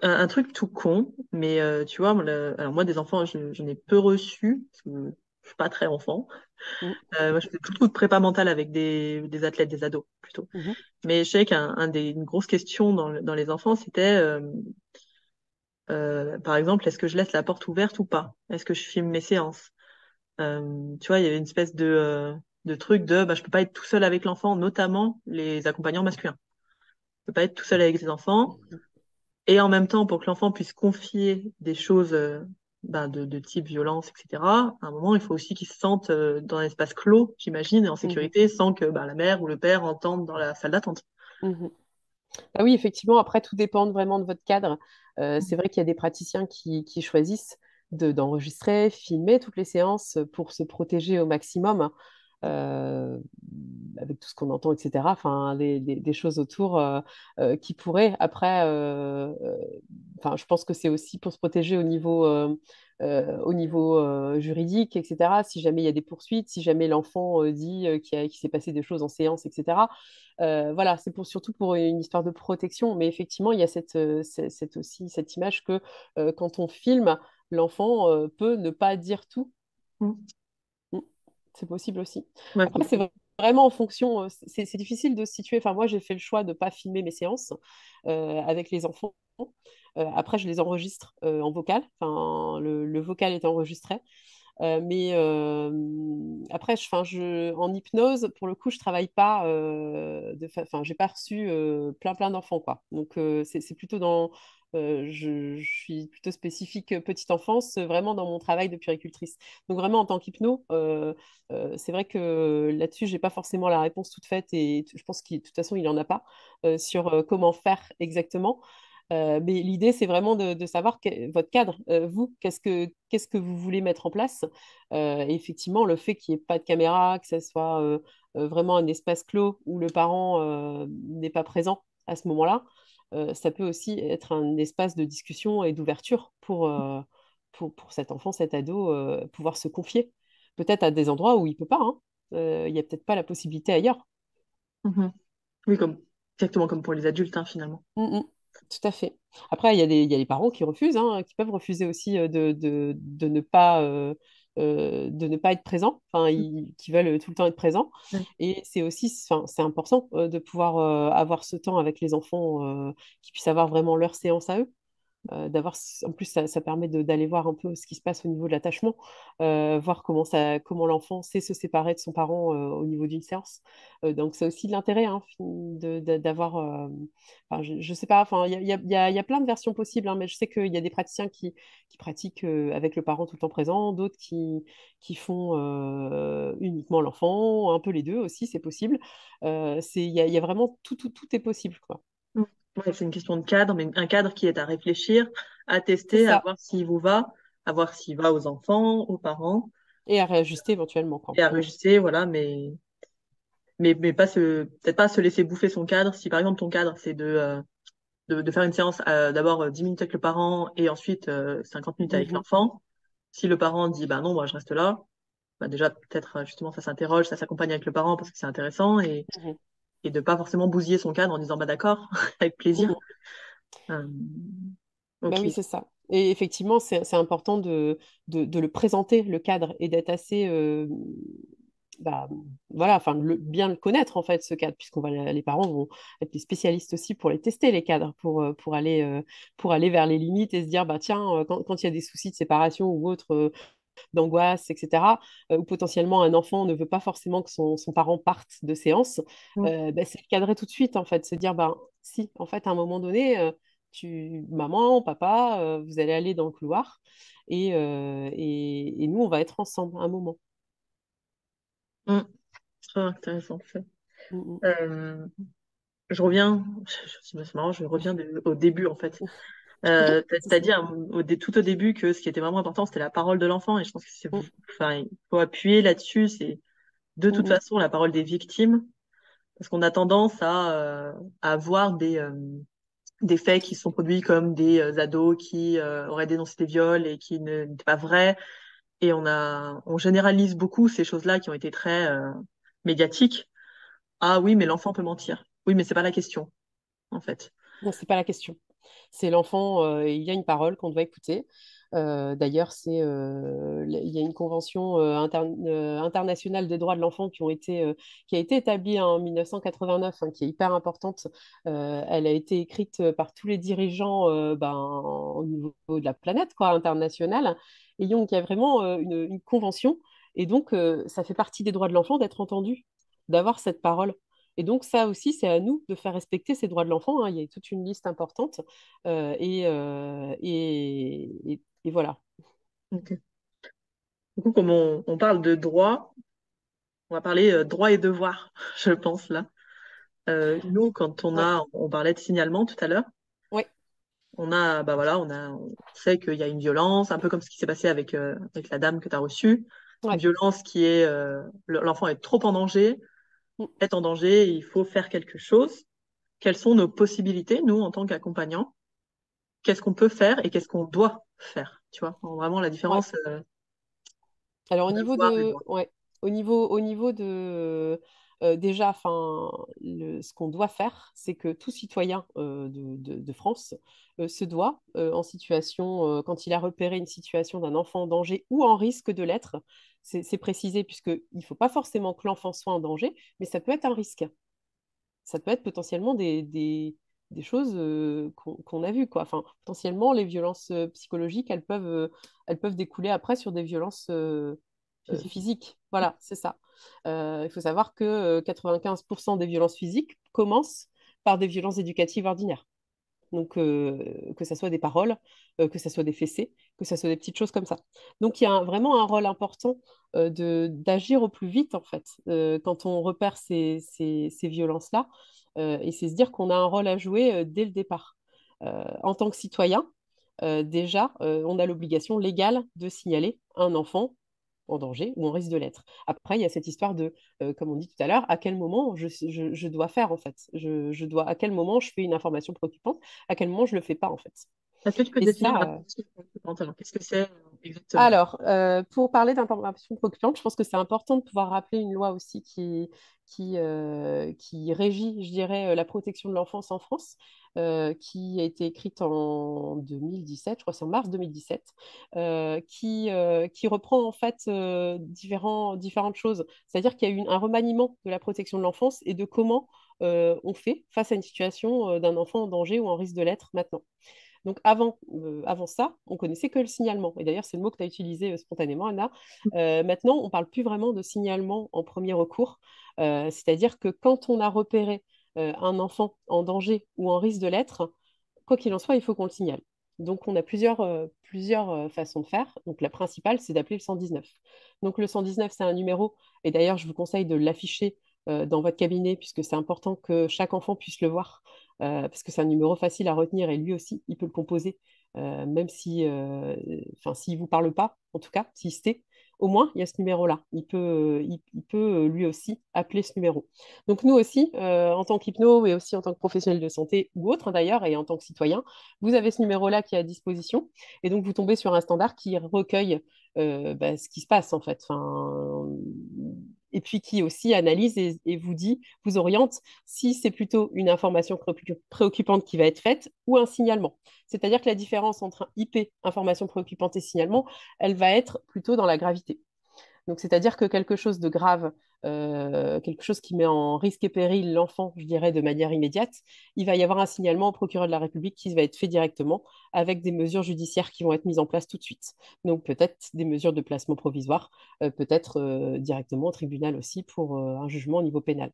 un truc tout con, mais tu vois, alors moi, des enfants, j'en ai peu reçus, parce que je suis pas très enfant. Mhm, Moi, je fais beaucoup de prépa mentale avec des athlètes, des ados, plutôt. mhm, Mais je sais une grosse question dans les enfants, c'était, par exemple, est-ce que je laisse la porte ouverte ou pas? Est-ce que je filme mes séances? Tu vois, il y avait une espèce de truc bah, je peux pas être tout seul avec l'enfant, notamment les accompagnants masculins. Je peux pas être tout seul avec les enfants. Et en même temps, pour que l'enfant puisse confier des choses ben, de type violence, etc., à un moment, il faut aussi qu'il se sente dans un espace clos, j'imagine, et en mhm, sécurité, sans que ben, la mère ou le père entendent dans la salle d'attente. mhm. Ah oui, effectivement, après, tout dépend vraiment de votre cadre. C'est vrai qu'il y a des praticiens qui choisissent d'enregistrer, filmer toutes les séances pour se protéger au maximum, euh, avec tout ce qu'on entend, etc. Enfin, des choses autour qui pourraient, après, enfin, je pense que c'est aussi pour se protéger au niveau juridique, etc. Si jamais il y a des poursuites, si jamais l'enfant dit qu'il s'est passé des choses en séance, etc. Voilà, c'est surtout pour une histoire de protection. Mais effectivement, il y a aussi cette image que quand on filme, l'enfant peut ne pas dire tout. Mm. Mm. C'est possible aussi. Ouais, Après, c'est vraiment en fonction. C'est difficile de se situer. Enfin, moi, j'ai fait le choix de ne pas filmer mes séances avec les enfants. Après, je les enregistre en vocal. Enfin, le vocal est enregistré. Mais après, en hypnose, pour le coup, je travaille pas enfin, j'ai pas reçu plein d'enfants, quoi. Donc, c'est plutôt je suis plutôt spécifique petite enfance, vraiment dans mon travail de puéricultrice. Donc, vraiment, en tant qu'hypno, c'est vrai que là-dessus, j'ai pas forcément la réponse toute faite et je pense qu'il, de toute façon, il en a pas sur comment faire exactement. Mais l'idée, c'est vraiment de savoir votre cadre, vous, qu'est-ce que vous voulez mettre en place. Et effectivement, le fait qu'il n'y ait pas de caméra, que ce soit vraiment un espace clos où le parent n'est pas présent à ce moment-là, ça peut aussi être un espace de discussion et d'ouverture pour cet enfant, cet ado, pouvoir se confier. Peut-être à des endroits où il ne peut pas, hein. Il n'y a peut-être pas la possibilité ailleurs. Mhm. Oui, exactement comme pour les adultes, hein, finalement. Mm, mm. Tout à fait. Après, il y a les parents qui refusent, hein, qui peuvent refuser aussi de ne pas être présents, enfin, qui veulent tout le temps être présents. Ouais. Et c'est aussi, enfin, c'est important de pouvoir avoir ce temps avec les enfants, qui puissent avoir vraiment leur séance à eux. En plus, ça permet d'aller voir un peu ce qui se passe au niveau de l'attachement, voir comment l'enfant sait se séparer de son parent au niveau d'une séance. Donc, c'est aussi de l'intérêt hein, d'avoir. Enfin, je sais pas, enfin, il y a plein de versions possibles, hein, mais je sais qu'il y a des praticiens qui pratiquent avec le parent tout le temps présent, d'autres qui font uniquement l'enfant, un peu les deux aussi, c'est possible. Il y a vraiment tout est possible, quoi. Mm. Ouais, c'est une question de cadre, mais un cadre qui est à réfléchir, à C'est tester, à ça. voir s'il vous va, à voir s'il va aux enfants, aux parents, Et à réajuster éventuellement, quoi. et à Mm. réajuster, voilà, mais peut-être pas se laisser bouffer son cadre. Si par exemple ton cadre, c'est de faire une séance d'abord 10 minutes avec le parent et ensuite 50 minutes avec Mhm, l'enfant. Si le parent dit bah non, moi je reste là, bah déjà peut-être justement ça s'interroge, ça s'accompagne avec le parent parce que c'est intéressant mhm, et de pas forcément bousiller son cadre en disant bah d'accord, avec plaisir. mhm. Euh, Bah oui, ok. c'est ça. Et effectivement, c'est important de le présenter, le cadre, et d'être assez, bah, voilà, enfin, bien le connaître, en fait, ce cadre, les parents vont être les spécialistes aussi pour les tester, les cadres, pour aller vers les limites et se dire, bah, tiens, quand il y a des soucis de séparation ou autre, d'angoisse, etc., ou potentiellement un enfant ne veut pas forcément que son parent parte de séance, Mm. bah, c'est le cadrer tout de suite, en fait, se dire, bah, si, en fait, à un moment donné, maman, papa, vous allez aller dans le couloir et nous, on va être ensemble un moment. Mm. Très intéressant. Ça. Mm, mm. Euh, je reviens, c'est marrant, je reviens au début en fait. T'as dit tout au début que ce qui était vraiment important, c'était la parole de l'enfant, et je pense que Mm, enfin, il faut appuyer là-dessus. C'est de toute mm, façon la parole des victimes, parce qu'on a tendance à voir des faits qui sont produits comme des ados qui auraient dénoncé des viols et qui n'étaient pas vrais, et on généralise beaucoup ces choses-là qui ont été très médiatiques. Ah oui, mais mm. l'enfant peut mentir. Oui, mais c'est pas la question en fait. Non, c'est pas la question. C'est l'enfant, il y a une parole qu'on doit écouter. D'ailleurs, il y a une convention internationale des droits de l'enfant qui a été établie en 1989, hein, qui est hyper importante. Elle a été écrite par tous les dirigeants au niveau de la planète, quoi, internationale. Et donc, il y a vraiment une convention. Et donc, ça fait partie des droits de l'enfant d'être entendu, d'avoir cette parole. Et donc, ça aussi, c'est à nous de faire respecter ces droits de l'enfant, hein. Il y a toute une liste importante. Et voilà. Ok. Du coup, comme on parle de droit, on va parler droit et devoir, je pense là. Nous, quand Ouais, on parlait de signalement tout à l'heure, ouais, on sait qu'il y a une violence, un peu comme ce qui s'est passé avec la dame que tu as reçue. Une ouais. violence qui est, l'enfant est trop en danger, Mm. est en danger, il faut faire quelque chose. Quelles sont nos possibilités, nous, en tant qu'accompagnants? Qu'est-ce qu'on peut faire et qu'est-ce qu'on doit faire? Tu vois, vraiment la Ouais. différence, Alors devoir et droit. ouais, au niveau de déjà, enfin, ce qu'on doit faire, c'est que tout citoyen de France se doit, en situation, quand il a repéré une situation d'un enfant en danger ou en risque de l'être, c'est précisé puisqu'il ne faut pas forcément que l'enfant soit en danger, mais ça peut être un risque. Ça peut être potentiellement des choses qu'on a vues, quoi. Enfin, potentiellement, les violences psychologiques, elles peuvent découler après sur des violences Physique. physiques. Voilà, c'est ça. Il faut savoir que 95% des violences physiques commencent par des violences éducatives ordinaires. Donc, que ce soit des paroles, que ce soit des fessées, que ce soit des petites choses comme ça. Donc, il y a vraiment un rôle important d'agir au plus vite, en fait, quand on repère ces violences-là. Et c'est se dire qu'on a un rôle à jouer dès le départ. En tant que citoyen, déjà, on a l'obligation légale de signaler un enfant en danger ou en risque de l'être. Après, il y a cette histoire de, comme on dit tout à l'heure, à quel moment je dois faire en fait. À quel moment je fais une information préoccupante, à quel moment je le fais pas en fait. Est-ce que tu peux Et définir ça, l'information préoccupante? Alors, qu'est-ce que c'est exactement? alors, pour parler d'informations préoccupantes, je pense que c'est important de pouvoir rappeler une loi aussi qui régit, je dirais, la protection de l'enfance en France, qui a été écrite en 2017, je crois que c'est en mars 2017, qui reprend en fait différentes choses. C'est-à-dire qu'il y a eu un remaniement de la protection de l'enfance et de comment on fait face à une situation d'un enfant en danger ou en risque de l'être maintenant. Donc avant ça, on connaissait que le signalement. Et d'ailleurs, c'est le mot que tu as utilisé spontanément, Anna. Maintenant, on ne parle plus vraiment de signalement en premier recours. C'est-à-dire que quand on a repéré un enfant en danger ou en risque de l'être, quoi qu'il en soit, il faut qu'on le signale. Donc, on a plusieurs façons de faire. Donc, la principale, c'est d'appeler le 119. Donc, le 119, c'est un numéro. Et d'ailleurs, je vous conseille de l'afficher dans votre cabinet, puisque c'est important que chaque enfant puisse le voir parce que c'est un numéro facile à retenir et lui aussi, il peut le composer, même si, enfin, s'il ne vous parle pas, en tout cas, s'il se tait, au moins, il y a ce numéro-là. Il peut lui aussi appeler ce numéro. Donc, nous aussi, en tant qu'hypno et aussi en tant que professionnel de santé ou autre d'ailleurs, et en tant que citoyen, vous avez ce numéro-là qui est à disposition. Et donc, vous tombez sur un standard qui recueille ce qui se passe en fait. Enfin, et puis qui aussi analyse et vous dit, vous oriente si c'est plutôt une information préoccupante qui va être faite ou un signalement. C'est-à-dire que la différence entre un IP, information préoccupante, et signalement, elle va être plutôt dans la gravité. Donc, c'est-à-dire que quelque chose de grave, quelque chose qui met en risque et péril l'enfant, je dirais, de manière immédiate, il va y avoir un signalement au procureur de la République qui va être fait directement avec des mesures judiciaires qui vont être mises en place tout de suite. Donc, peut-être des mesures de placement provisoire, peut-être directement au tribunal aussi pour un jugement au niveau pénal.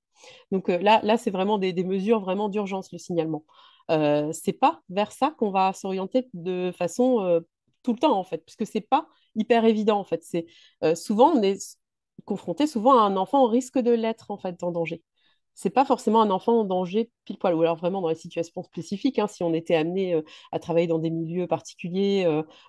Donc, là c'est vraiment des mesures vraiment d'urgence, le signalement. C'est pas vers ça qu'on va s'orienter de façon tout le temps, en fait, puisque c'est pas hyper évident, en fait. Souvent, on est confronté souvent à un enfant au risque de l'être, en fait, en danger. c'est pas forcément un enfant en danger pile poil, ou alors vraiment dans les situations spécifiques, hein, si on était amené à travailler dans des milieux particuliers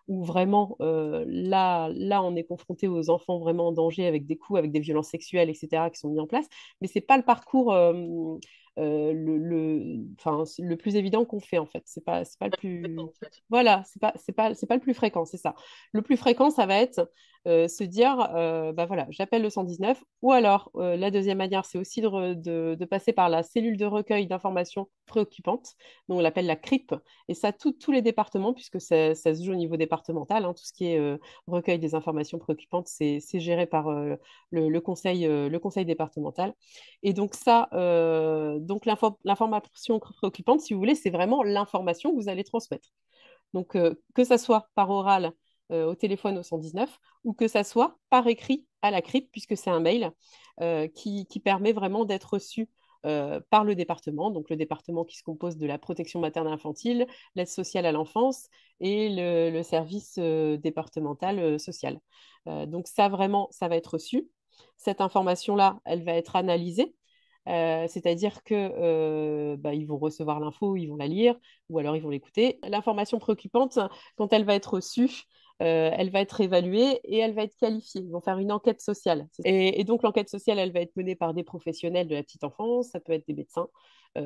où vraiment là on est confronté aux enfants vraiment en danger avec des coups, avec des violences sexuelles, etc., qui sont mis en place, mais c'est pas le parcours enfin, c'est le plus évident qu'on fait en fait. C'est pas le plus. En fait. Voilà, c'est pas le plus fréquent, c'est ça. Le plus fréquent, ça va être se dire, bah voilà, j'appelle le 119. Ou alors, la deuxième manière, c'est aussi de passer par la cellule de recueil d'informations préoccupantes, donc on l'appelle la CRIP. Et ça, tous les départements, puisque ça se joue au niveau départemental, hein, tout ce qui est recueil des informations préoccupantes, c'est géré par le conseil départemental. Et donc ça, donc l'information préoccupante, si vous voulez, c'est vraiment l'information que vous allez transmettre. Donc, que ça soit par oral au téléphone au 119 ou que ça soit par écrit à la CRIP, puisque c'est un mail qui permet vraiment d'être reçu par le département, donc le département qui se compose de la protection maternelle infantile, l'aide sociale à l'enfance et le service départemental social. Donc ça, vraiment, ça va être reçu. Cette information-là, elle va être analysée. C'est-à-dire que bah, ils vont recevoir l'info, ils vont la lire, ou alors ils vont l'écouter. L'information préoccupante, quand elle va être reçue, elle va être évaluée et elle va être qualifiée. Ils vont faire une enquête sociale. Et donc l'enquête sociale, elle va être menée par des professionnels de la petite enfance, ça peut être des médecins,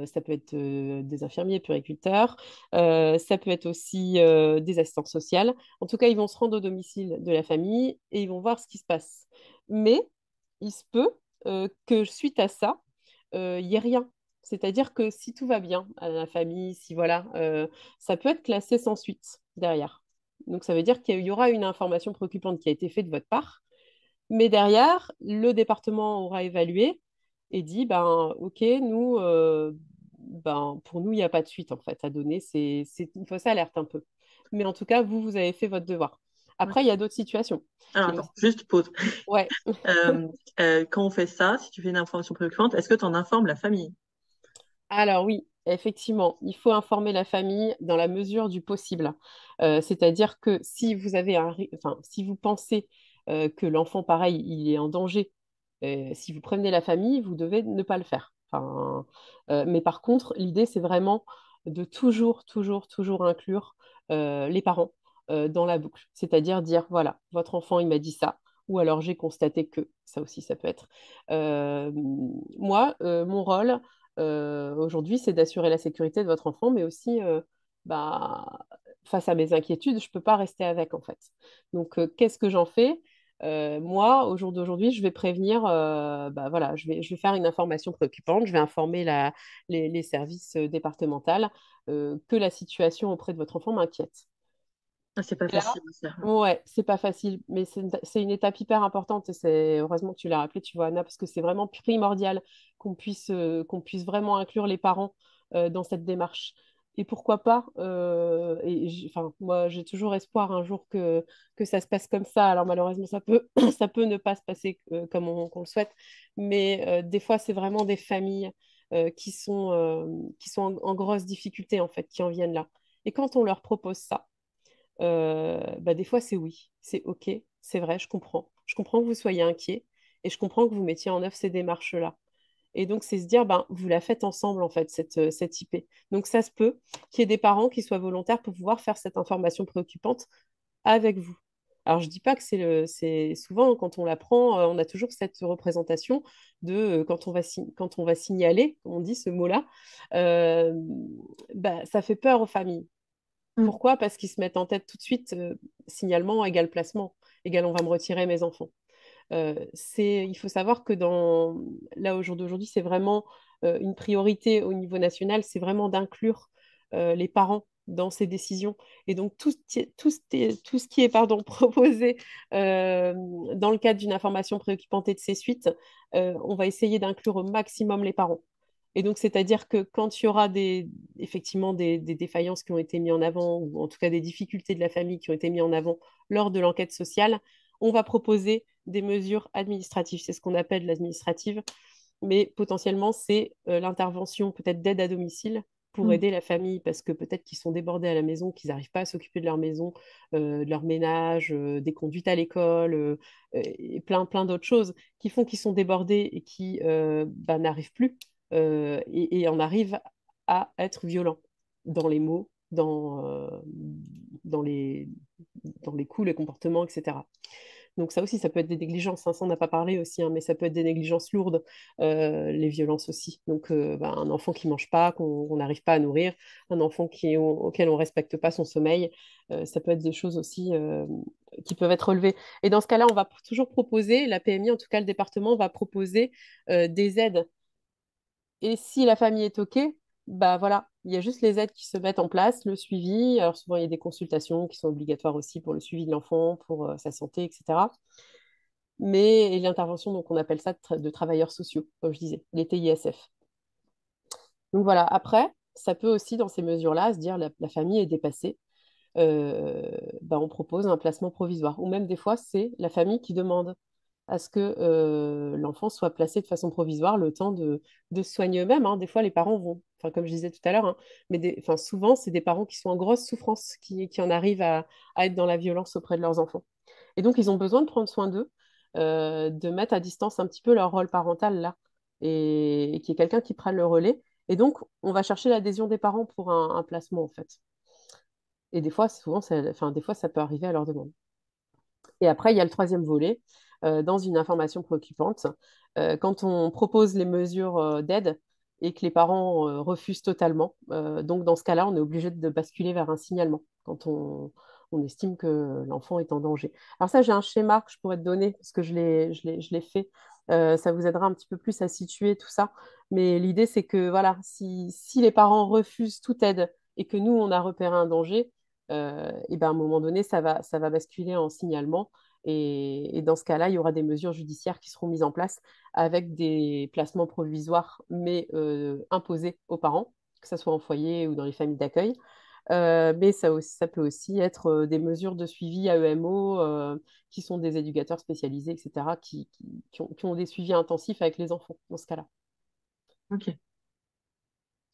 ça peut être des infirmiers, puriculteurs, ça peut être aussi des assistantes sociales. En tout cas, ils vont se rendre au domicile de la famille et ils vont voir ce qui se passe. Mais il se peut que suite à ça, il n'y ait rien. C'est-à-dire que si tout va bien à la famille, si voilà, ça peut être classé sans suite derrière. Donc ça veut dire qu'il y aura une information préoccupante qui a été faite de votre part, mais derrière, le département aura évalué et dit, ben ok, nous, ben, pour nous, il n'y a pas de suite en fait à donner. C'est une fausse alerte un peu. Mais en tout cas, vous avez fait votre devoir. Après, il y a d'autres situations. Alors Il y a attends, aussi- juste pause. Ouais. Euh, Quand on fait ça, si tu fais une information préoccupante, est-ce que tu en informes la famille? Alors oui, effectivement, il faut informer la famille dans la mesure du possible. C'est-à-dire que si vous avez enfin, si vous pensez que l'enfant, pareil, il est en danger, si vous prévenez la famille, vous devez ne pas le faire. Enfin, mais par contre, l'idée, c'est vraiment de toujours, toujours, toujours inclure les parents dans la boucle. C'est-à-dire dire, voilà, votre enfant, il m'a dit ça. Ou alors j'ai constaté que, ça aussi, ça peut être. Euh, Moi, mon rôle, aujourd'hui, c'est d'assurer la sécurité de votre enfant, mais aussi, bah, face à mes inquiétudes, je ne peux pas rester avec, en fait. Donc, qu'est-ce que j'en fais? Moi, au jour d'aujourd'hui, je vais prévenir, bah, voilà, je vais faire une information préoccupante, je vais informer les services départementaux que la situation auprès de votre enfant m'inquiète. Ah, c'est pas Et là, facile, ça. ouais, c'est pas facile, mais c'est une étape hyper importante et c'est heureusement que tu l'as rappelé, tu vois, Anna, parce que c'est vraiment primordial qu'on puisse vraiment inclure les parents dans cette démarche. Et pourquoi pas, enfin, moi, j'ai toujours espoir un jour que ça se passe comme ça. Alors, malheureusement, ça peut, ça peut ne pas se passer comme qu'on le souhaite, mais des fois, c'est vraiment des familles qui sont en grosse difficulté, en fait, qui en viennent là. Et quand on leur propose ça, bah, des fois, c'est oui, c'est OK, c'est vrai, je comprends. Je comprends que vous soyez inquiet et je comprends que vous mettiez en œuvre ces démarches-là. Et donc, c'est se dire, ben, vous la faites ensemble, en fait, cette IP. Donc, ça se peut qu'il y ait des parents qui soient volontaires pour pouvoir faire cette information préoccupante avec vous. Alors, je dis pas que c'est souvent, quand on l'apprend, on a toujours cette représentation de quand on va signaler, comme on dit ce mot-là, euh, bah, ça fait peur aux familles. Mm. Pourquoi? Parce qu'ils se mettent en tête tout de suite, signalement égale placement, égale on va me retirer mes enfants. Il faut savoir que là, au jour d'aujourd'hui, c'est vraiment une priorité au niveau national, c'est vraiment d'inclure les parents dans ces décisions. Et donc, tout ce qui est pardon, proposé dans le cadre d'une information préoccupante et de ses suites, on va essayer d'inclure au maximum les parents. Et donc, c'est-à-dire que quand il y aura effectivement des défaillances qui ont été mises en avant, ou en tout cas des difficultés de la famille qui ont été mises en avant lors de l'enquête sociale, on va proposer des mesures administratives. C'est ce qu'on appelle l'administrative, mais potentiellement, c'est l'intervention peut-être d'aide à domicile pour Mm. aider la famille, parce que peut-être qu'ils sont débordés à la maison, qu'ils n'arrivent pas à s'occuper de leur maison, de leur ménage, des conduites à l'école, et plein, plein d'autres choses qui font qu'ils sont débordés et qui bah, n'arrivent plus et on arrive à être violent dans les mots, dans dans les coups, les comportements, etc. Donc ça aussi, ça peut être des négligences, hein, ça on n'a pas parlé aussi, hein, mais ça peut être des négligences lourdes, les violences aussi. Donc un enfant qui ne mange pas, qu'on n'arrive pas à nourrir, un enfant auquel on ne respecte pas son sommeil, ça peut être des choses aussi qui peuvent être relevées. Et dans ce cas-là, on va toujours proposer, la PMI, en tout cas le département, va proposer des aides. Et si la famille est OK, bah voilà, il y a juste les aides qui se mettent en place, le suivi. Alors souvent, il y a des consultations qui sont obligatoires aussi pour le suivi de l'enfant, pour sa santé, etc. Mais et l'intervention, donc on appelle ça de travailleurs sociaux, comme je disais, les TISF. Donc voilà, après, ça peut aussi, dans ces mesures-là, se dire la famille est dépassée, bah, on propose un placement provisoire. Ou même des fois, c'est la famille qui demande à ce que l'enfant soit placé de façon provisoire le temps de se soigner eux-mêmes, hein. Des fois, les parents vont, enfin, comme je disais tout à l'heure, hein, mais enfin, souvent, c'est des parents qui sont en grosse souffrance, qui en arrivent à être dans la violence auprès de leurs enfants. Et donc, ils ont besoin de prendre soin d'eux, de mettre à distance un petit peu leur rôle parental là, et qu'il y ait quelqu'un qui prenne le relais. Et donc, on va chercher l'adhésion des parents pour un placement, en fait. Et des fois, souvent, enfin, des fois, ça peut arriver à leur demande. Et après, il y a le troisième volet, dans une information préoccupante. Quand on propose les mesures d'aide et que les parents refusent totalement, donc dans ce cas-là, on est obligé de basculer vers un signalement quand on estime que l'enfant est en danger. Alors ça, j'ai un schéma que je pourrais te donner parce que je l'ai fait. Ça vous aidera un petit peu plus à situer tout ça. Mais l'idée, c'est que voilà, si les parents refusent toute aide et que nous, on a repéré un danger, et ben, à un moment donné, ça va basculer en signalement. Et dans ce cas-là, il y aura des mesures judiciaires qui seront mises en place avec des placements provisoires, mais imposés aux parents, que ce soit en foyer ou dans les familles d'accueil. Mais ça peut aussi être des mesures de suivi AEMO, qui sont des éducateurs spécialisés, etc., qui ont des suivis intensifs avec les enfants dans ce cas-là. Ok.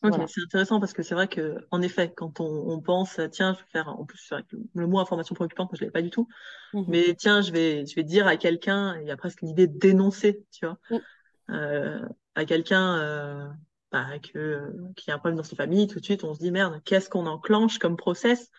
Ok, Voilà. c'est intéressant parce que c'est vrai que, en effet, quand on pense, tiens, je vais faire, en plus, c'est vrai que le mot information préoccupante, moi, je l'avais pas du tout, Mhm. mais tiens, je vais dire à quelqu'un, il y a presque l'idée de dénoncer, tu vois, Mhm. à quelqu'un, bah, qu'il y a un problème dans sa famille, tout de suite, on se dit, merde, qu'est-ce qu'on enclenche comme process,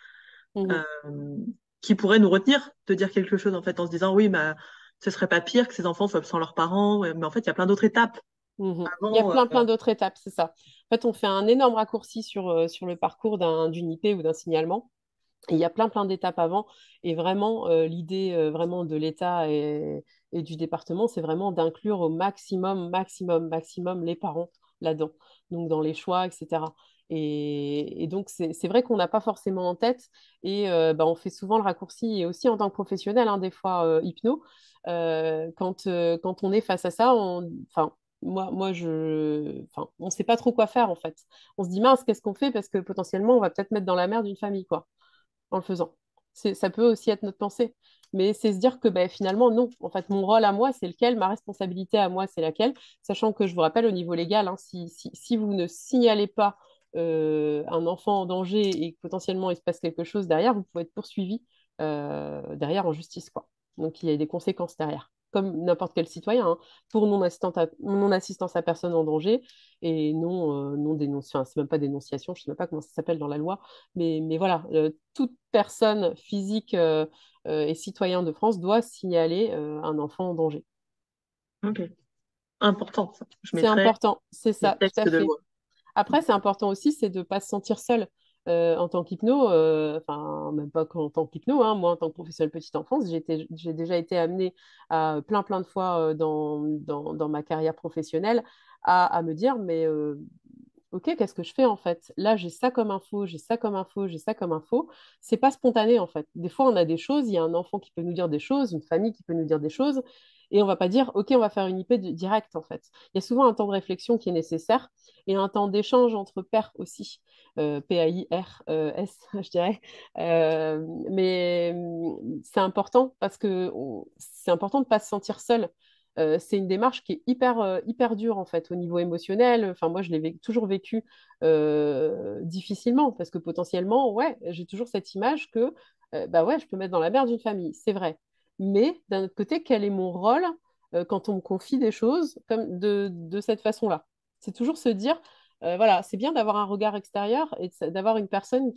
euh, Mhm. qui pourrait nous retenir de dire quelque chose, en fait, en se disant, oui, bah, ce serait pas pire que ces enfants soient sans leurs parents, ouais, mais en fait, il y a plein d'autres étapes Mhm. Il y a avant, plein d'autres étapes, c'est ça. En fait, on fait un énorme raccourci sur le parcours d'une IP ou d'un signalement. Et il y a plein d'étapes avant. Et vraiment, l'idée vraiment de l'État et du département, c'est vraiment d'inclure au maximum les parents là-dedans, donc dans les choix, etc. Et donc, c'est vrai qu'on n'a pas forcément en tête. Et bah, on fait souvent le raccourci, et aussi en tant que professionnel, hein, des fois hypno, quand on est face à ça, enfin, enfin, on ne sait pas trop quoi faire en fait. On se dit mince, qu'est-ce qu'on fait? Parce que potentiellement, on va peut-être mettre dans la merde une famille, quoi, en le faisant. Ça peut aussi être notre pensée. Mais c'est se dire que ben, finalement, non. En fait, mon rôle à moi, c'est lequel, ma responsabilité à moi, c'est laquelle. Sachant que je vous rappelle, au niveau légal, hein, si vous ne signalez pas un enfant en danger et que potentiellement il se passe quelque chose derrière, vous pouvez être poursuivi derrière en justice, quoi. Donc il y a des conséquences derrière, comme n'importe quel citoyen, hein, pour non-assistance à personne en danger et non dénonciation. Enfin, c'est même pas dénonciation, je ne sais même pas comment ça s'appelle dans la loi, mais voilà, toute personne physique et citoyen de France doit signaler un enfant en danger. ok, important, ça. Je C'est mettrai important, c'est le ça, tout texte à de fait. loi. Après, c'est important aussi, c'est de ne pas se sentir seul en tant qu'hypno, enfin, même pas qu'en tant qu'hypno, hein, moi, en tant que professionnelle petite enfance, j'ai déjà été amenée à plein de fois dans ma carrière professionnelle à me dire, mais ok, qu'est-ce que je fais en fait? Là, j'ai ça comme info, j'ai ça comme info, j'ai ça comme info. C'est pas spontané en fait. Des fois, on a des choses, il y a un enfant qui peut nous dire des choses, une famille qui peut nous dire des choses, et on va pas dire, ok, on va faire une IP directe en fait. Il y a souvent un temps de réflexion qui est nécessaire et un temps d'échange entre pairs aussi. PAIR, S, je dirais. Mais c'est important parce que c'est important de ne pas se sentir seul. C'est une démarche qui est hyper dure en fait au niveau émotionnel. Enfin, moi, je l'ai toujours vécu difficilement parce que potentiellement, ouais, j'ai toujours cette image que bah ouais, je peux mettre dans la merde une famille, c'est vrai. Mais d'un autre côté, quel est mon rôle quand on me confie des choses comme de cette façon-là? C'est toujours se dire, voilà, c'est bien d'avoir un regard extérieur et d'avoir une personne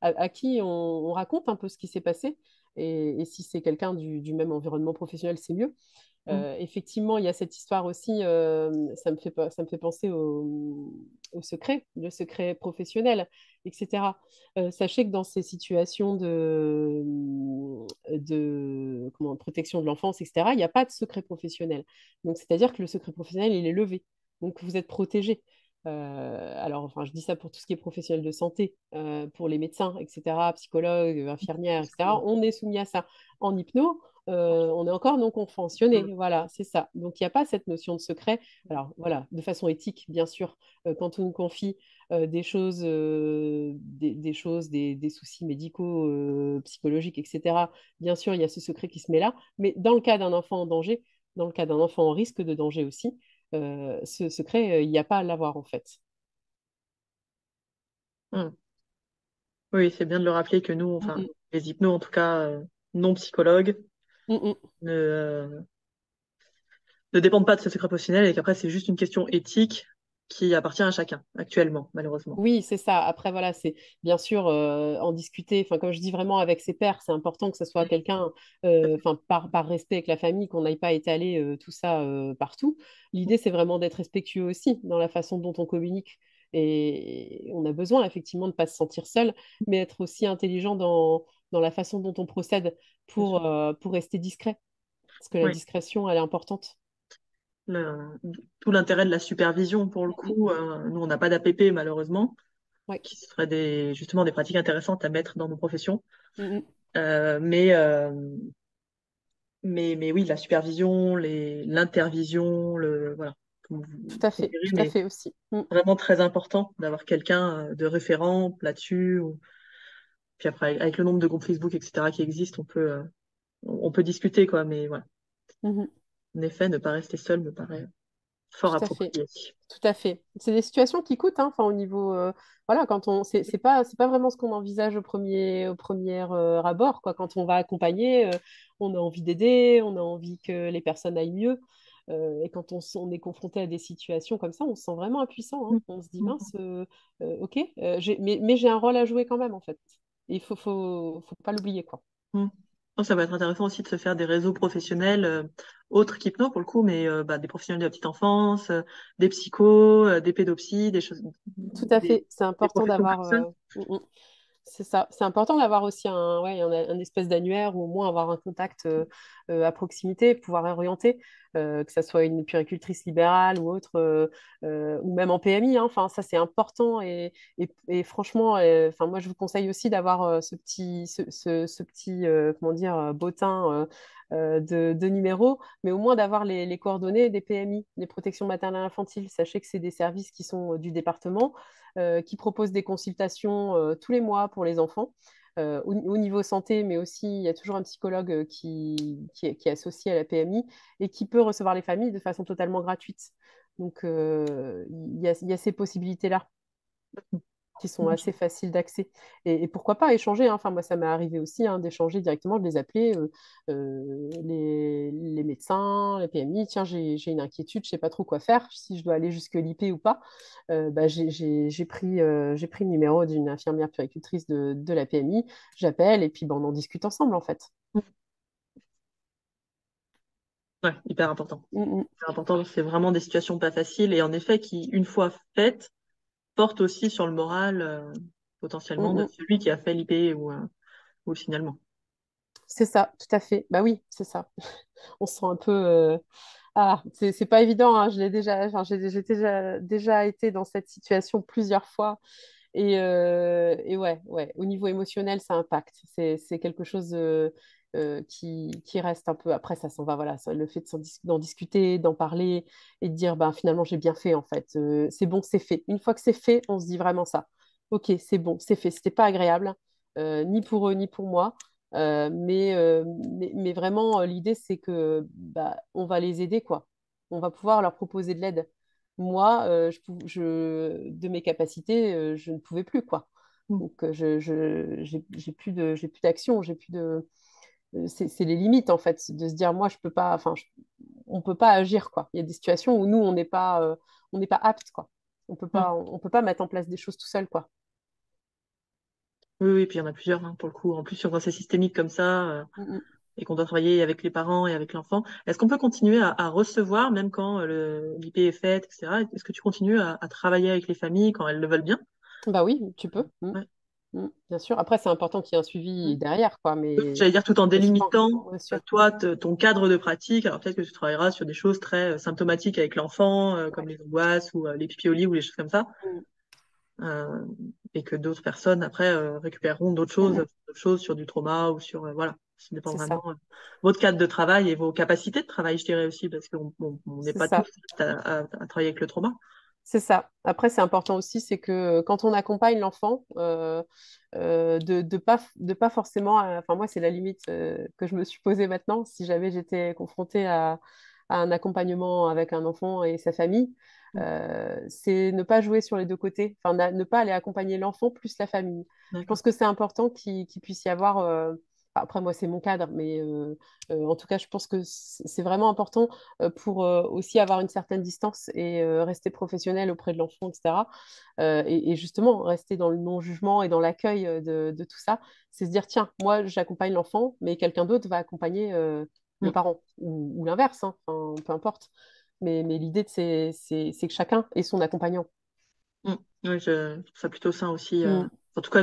à qui on raconte un peu ce qui s'est passé. Et si c'est quelqu'un du même environnement professionnel, c'est mieux. Mm. Effectivement, il y a cette histoire aussi, ça me fait penser au secret, le secret professionnel, etc. Sachez que dans ces situations de protection de l'enfance, etc., il n'y a pas de secret professionnel. Donc, c'est-à-dire que le secret professionnel, il est levé. Donc, vous êtes protégé. Alors, enfin, je dis ça pour tout ce qui est professionnel de santé, pour les médecins, etc., psychologues, infirmières, etc. On est soumis à ça. En hypno, on est encore non conventionné. Voilà, c'est ça. Donc, il n'y a pas cette notion de secret. Alors, voilà, de façon éthique, bien sûr, quand on nous confie des soucis médicaux, psychologiques, etc., bien sûr, il y a ce secret qui se met là. Mais dans le cas d'un enfant en danger, dans le cas d'un enfant en risque de danger aussi, ce secret, il n'y a pas à l'avoir, en fait. Mm. Oui, c'est bien de le rappeler que nous, Mm, enfin, mm. les hypnos, en tout cas, non psychologues, Mm, mm. ne dépendent pas de ce secret professionnel et qu'après, c'est juste une question éthique qui appartient à chacun, actuellement, malheureusement. Oui, c'est ça. Après, voilà, c'est bien sûr en discuter. Enfin, comme je dis vraiment avec ses pairs, c'est important que ce soit quelqu'un, enfin, par respect avec la famille, qu'on n'aille pas étaler tout ça partout. L'idée, c'est vraiment d'être respectueux aussi dans la façon dont on communique. Et on a besoin effectivement de ne pas se sentir seul, mais être aussi intelligent dans la façon dont on procède Bien sûr. pour rester discret. Parce que la Oui. discrétion, elle est importante. Le- Tout l'intérêt de la supervision, pour le Mm, mm. coup, nous, on n'a pas d'APP, malheureusement, Ouais. qui seraient justement des pratiques intéressantes à mettre dans nos professions. Mm, mm. Euh, mais, euh, mais oui, la supervision, l'intervision, voilà, comme vous direz, Tout à mais fait aussi. Mm. vraiment très important d'avoir quelqu'un de référent là-dessus. Puis après, avec le nombre de groupes Facebook, etc., qui existent, on peut discuter, quoi. Mais voilà, Mhm. en effet, ne pas rester seul me paraît fort Tout à fait. approprié. Tout à fait. C'est des situations qui coûtent, hein, enfin, au niveau, voilà, quand on, c'est pas vraiment ce qu'on envisage au premier abord, quoi. Quand on va accompagner, on a envie d'aider, on a envie que les personnes aillent mieux. Et quand on est confronté à des situations comme ça, on se sent vraiment impuissant, hein. Mm. On se dit, Mm. mince, ok, mais j'ai un rôle à jouer quand même, en fait. Et faut pas l'oublier, quoi. Mm. Oh, ça va être intéressant aussi de se faire des réseaux professionnels autres qu'hypno pour le coup, mais des professionnels de la petite enfance, des psychos, des pédopsies, Tout à fait. C'est des important professions comme d'avoir. ça. C'est ça. C'est important d'avoir aussi un espèce d'annuaire ou au moins avoir un contact à proximité, pouvoir orienter, que ce soit une puéricultrice libérale ou autre, ou même en PMI, hein. Enfin, ça, c'est important. Et franchement, enfin, moi, je vous conseille aussi d'avoir ce petit comment dire, bottin de numéros, mais au moins d'avoir les coordonnées des PMI, des protections maternelles infantiles. Sachez que c'est des services qui sont du département qui propose des consultations tous les mois pour les enfants. Au niveau santé, mais aussi il y a toujours un psychologue qui est associé à la PMI et qui peut recevoir les familles de façon totalement gratuite. Donc, il y a ces possibilités-là qui sont assez faciles d'accès. Et pourquoi pas échanger, hein. Enfin, moi, ça m'est arrivé aussi hein, d'échanger directement, de les appeler, les médecins, les PMI. Tiens, j'ai une inquiétude, je ne sais pas trop quoi faire, si je dois aller jusque l'IP ou pas. Bah, j'ai pris le numéro d'une infirmière puéricultrice de la PMI, j'appelle et puis bon, on en discute ensemble, en fait. Ouais, hyper important. Mm, mm, Hyper important, c'est vraiment des situations pas faciles et en effet qui, une fois faites, portent aussi sur le moral mm, potentiellement de mm. celui qui a fait l'IP ou le signalement. C'est ça, tout à fait. Bah oui, c'est ça. On se sent un peu. Ah, c'est pas évident, hein. Je l'ai déjà, enfin, j'ai déjà été dans cette situation plusieurs fois. Et ouais, ouais, au niveau émotionnel, ça impacte. C'est quelque chose qui reste un peu. Après, ça s'en va, voilà. Le fait d'en discuter, d'en parler et de dire, ben, finalement, j'ai bien fait, en fait. C'est bon, c'est fait. Une fois que c'est fait, on se dit vraiment ça. Ok, c'est bon, c'est fait. C'était pas agréable, ni pour eux, ni pour moi. Mais vraiment, l'idée, c'est que bah, on va les aider, quoi. On va pouvoir leur proposer de l'aide. Moi, de mes capacités, je ne pouvais plus, quoi. Mm. Donc, j'ai plus d'action, j'ai plus de. C'est les limites, en fait, de se dire, moi, je peux pas. Enfin, on peut pas agir, quoi. Il y a des situations où nous, on n'est pas apte, quoi. Mm. On peut pas mettre en place des choses tout seul, quoi. Oui, oui, puis il y en a plusieurs, hein, pour le coup. En plus, sur quand c'est systémique comme ça, Mm, mm. et qu'on doit travailler avec les parents et avec l'enfant, est-ce qu'on peut continuer à recevoir, même quand l'IP est faite, etc. Est-ce que tu continues à travailler avec les familles quand elles le veulent bien? Bah oui, tu peux. Ouais. Bien sûr. Après, c'est important qu'il y ait un suivi Mm. derrière, quoi. Mais J'allais dire tout en souvent, délimitant, bien sûr. toi, ton cadre de pratique. Alors peut-être que tu travailleras sur des choses très symptomatiques avec l'enfant, Ouais. comme les angoisses ou les pipi au lit ou les choses comme ça. Mm, Euh, et que d'autres personnes après récupéreront mm, mm. d'autres choses sur du trauma ou sur voilà, ça dépend C'est vraiment ça. votre cadre de travail et vos capacités de travail, je dirais aussi, parce qu'on n'est C'est pas tous ça. à travailler avec le trauma. C'est ça. Après, c'est important aussi, c'est que quand on accompagne l'enfant, de pas forcément. Enfin, moi, c'est la limite que je me suis posée maintenant. Si jamais j'étais confrontée à un accompagnement avec un enfant et sa famille, Mm. c'est ne pas jouer sur les deux côtés. Enfin, ne pas aller accompagner l'enfant plus la famille. Je D'accord. pense que c'est important qu'il puisse y avoir. Après, moi, c'est mon cadre, mais en tout cas, je pense que c'est vraiment important pour aussi avoir une certaine distance et rester professionnel auprès de l'enfant, etc. Et justement, rester dans le non-jugement et dans l'accueil de tout ça, c'est se dire, tiens, moi, j'accompagne l'enfant, mais quelqu'un d'autre va accompagner le Mm. parent, ou l'inverse, hein, enfin, peu importe. Mais l'idée, c'est que chacun ait son accompagnant. Mm. Ouais, je trouve ça plutôt sain aussi. Mm, En tout cas,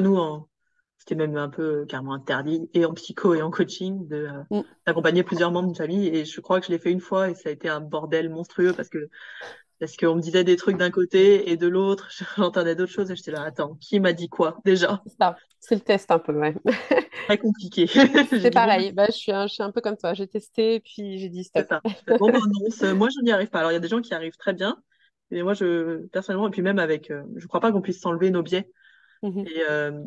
c'était même un peu carrément interdit, et en psycho et en coaching, mm. d'accompagner plusieurs membres d'une famille. Et je crois que je l'ai fait une fois et ça a été un bordel monstrueux parce qu'on me disait des trucs d'un côté et de l'autre, j'entendais d'autres choses et j'étais là, attends, qui m'a dit quoi déjà? C'est ça, c'est le test un peu, ouais. Très compliqué. J'ai C'est dit, bon, bah, pareil, bah, je suis un peu comme toi, j'ai testé, puis j'ai dit c'est stop. ça. Je fais, bon, bah, non, moi, je n'y arrive pas. Alors, il y a des gens qui arrivent très bien. Et moi, personnellement, et puis même je crois pas qu'on puisse s'enlever nos biais Mhm.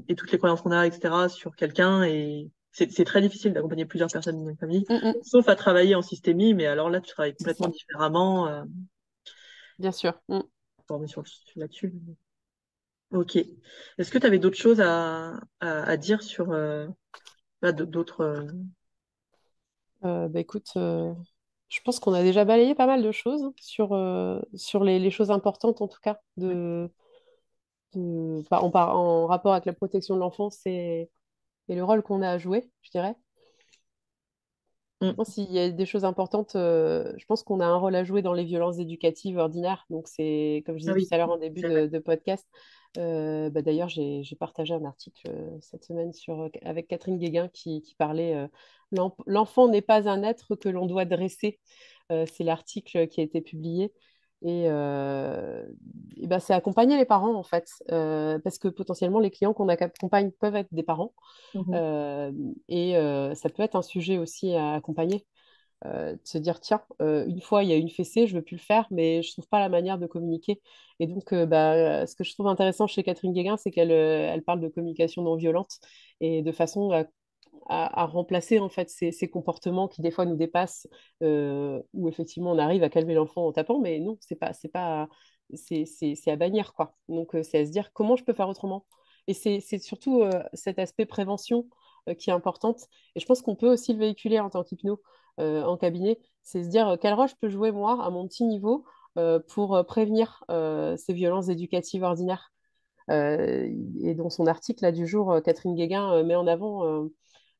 et toutes les croyances qu'on a, etc., sur quelqu'un. Et c'est très difficile d'accompagner plusieurs personnes dans une famille, Mm, mm. sauf à travailler en systémie. Mais alors là, tu travailles C'est complètement ça, différemment, bien sûr. Mm. formé là-dessus. Ok. Est-ce que tu avais d'autres choses à dire sur d'autres. Bah, écoute, je pense qu'on a déjà balayé pas mal de choses sur, sur les choses importantes, en tout cas, en rapport avec la protection de l'enfance et le rôle qu'on a à jouer, je dirais. Mm. Moi, s'il y a des choses importantes, je pense qu'on a un rôle à jouer dans les violences éducatives ordinaires. Donc, c'est, comme je Ah disais tout oui, à l'heure en début c'est vrai. de podcast, bah, d'ailleurs, j'ai partagé un article cette semaine avec Catherine Guéguin qui parlait L'enfant n'est pas un être que l'on doit dresser. C'est l'article qui a été publié. Et ben, c'est accompagner les parents, en fait, parce que potentiellement, les clients qu'on accompagne peuvent être des parents. Mhm. Euh, Ça peut être un sujet aussi à accompagner, de se dire, tiens, une fois il y a une fessée, je veux plus le faire, mais je trouve pas la manière de communiquer. Et donc, bah, ce que je trouve intéressant chez Catherine Guéguin, c'est qu'elle elle parle de communication non violente et de façon à remplacer en fait ces comportements qui des fois nous dépassent, où effectivement on arrive à calmer l'enfant en tapant, mais non, c'est à bannir quoi. Donc c'est à se dire comment je peux faire autrement. Et c'est surtout cet aspect prévention qui est importante. Et je pense qu'on peut aussi le véhiculer en tant qu'hypno en cabinet, c'est se dire quel rôle je peux jouer moi à mon petit niveau pour prévenir ces violences éducatives ordinaires. Et dans son article là, du jour, Catherine Guéguin met en avant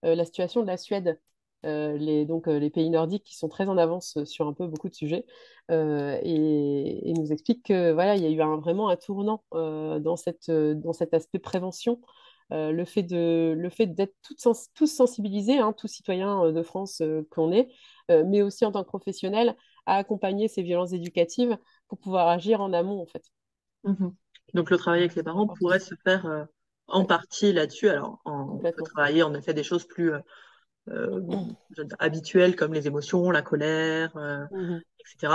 la situation de la Suède, les pays nordiques qui sont très en avance sur un peu beaucoup de sujets, et nous explique que voilà, il y a eu vraiment un tournant dans cet aspect prévention. Le fait d'être tous sensibilisés, hein, tous citoyens de France qu'on est, mais aussi en tant que professionnels, à accompagner ces violences éducatives pour pouvoir agir en amont, en fait. Mhm. Donc le travail avec les C'est parents important. pourrait se faire en Ouais, partie là-dessus. Alors on peut complètement. travailler en effet des choses plus euh, je veux dire, habituelles comme les émotions, la colère, Mhm. etc.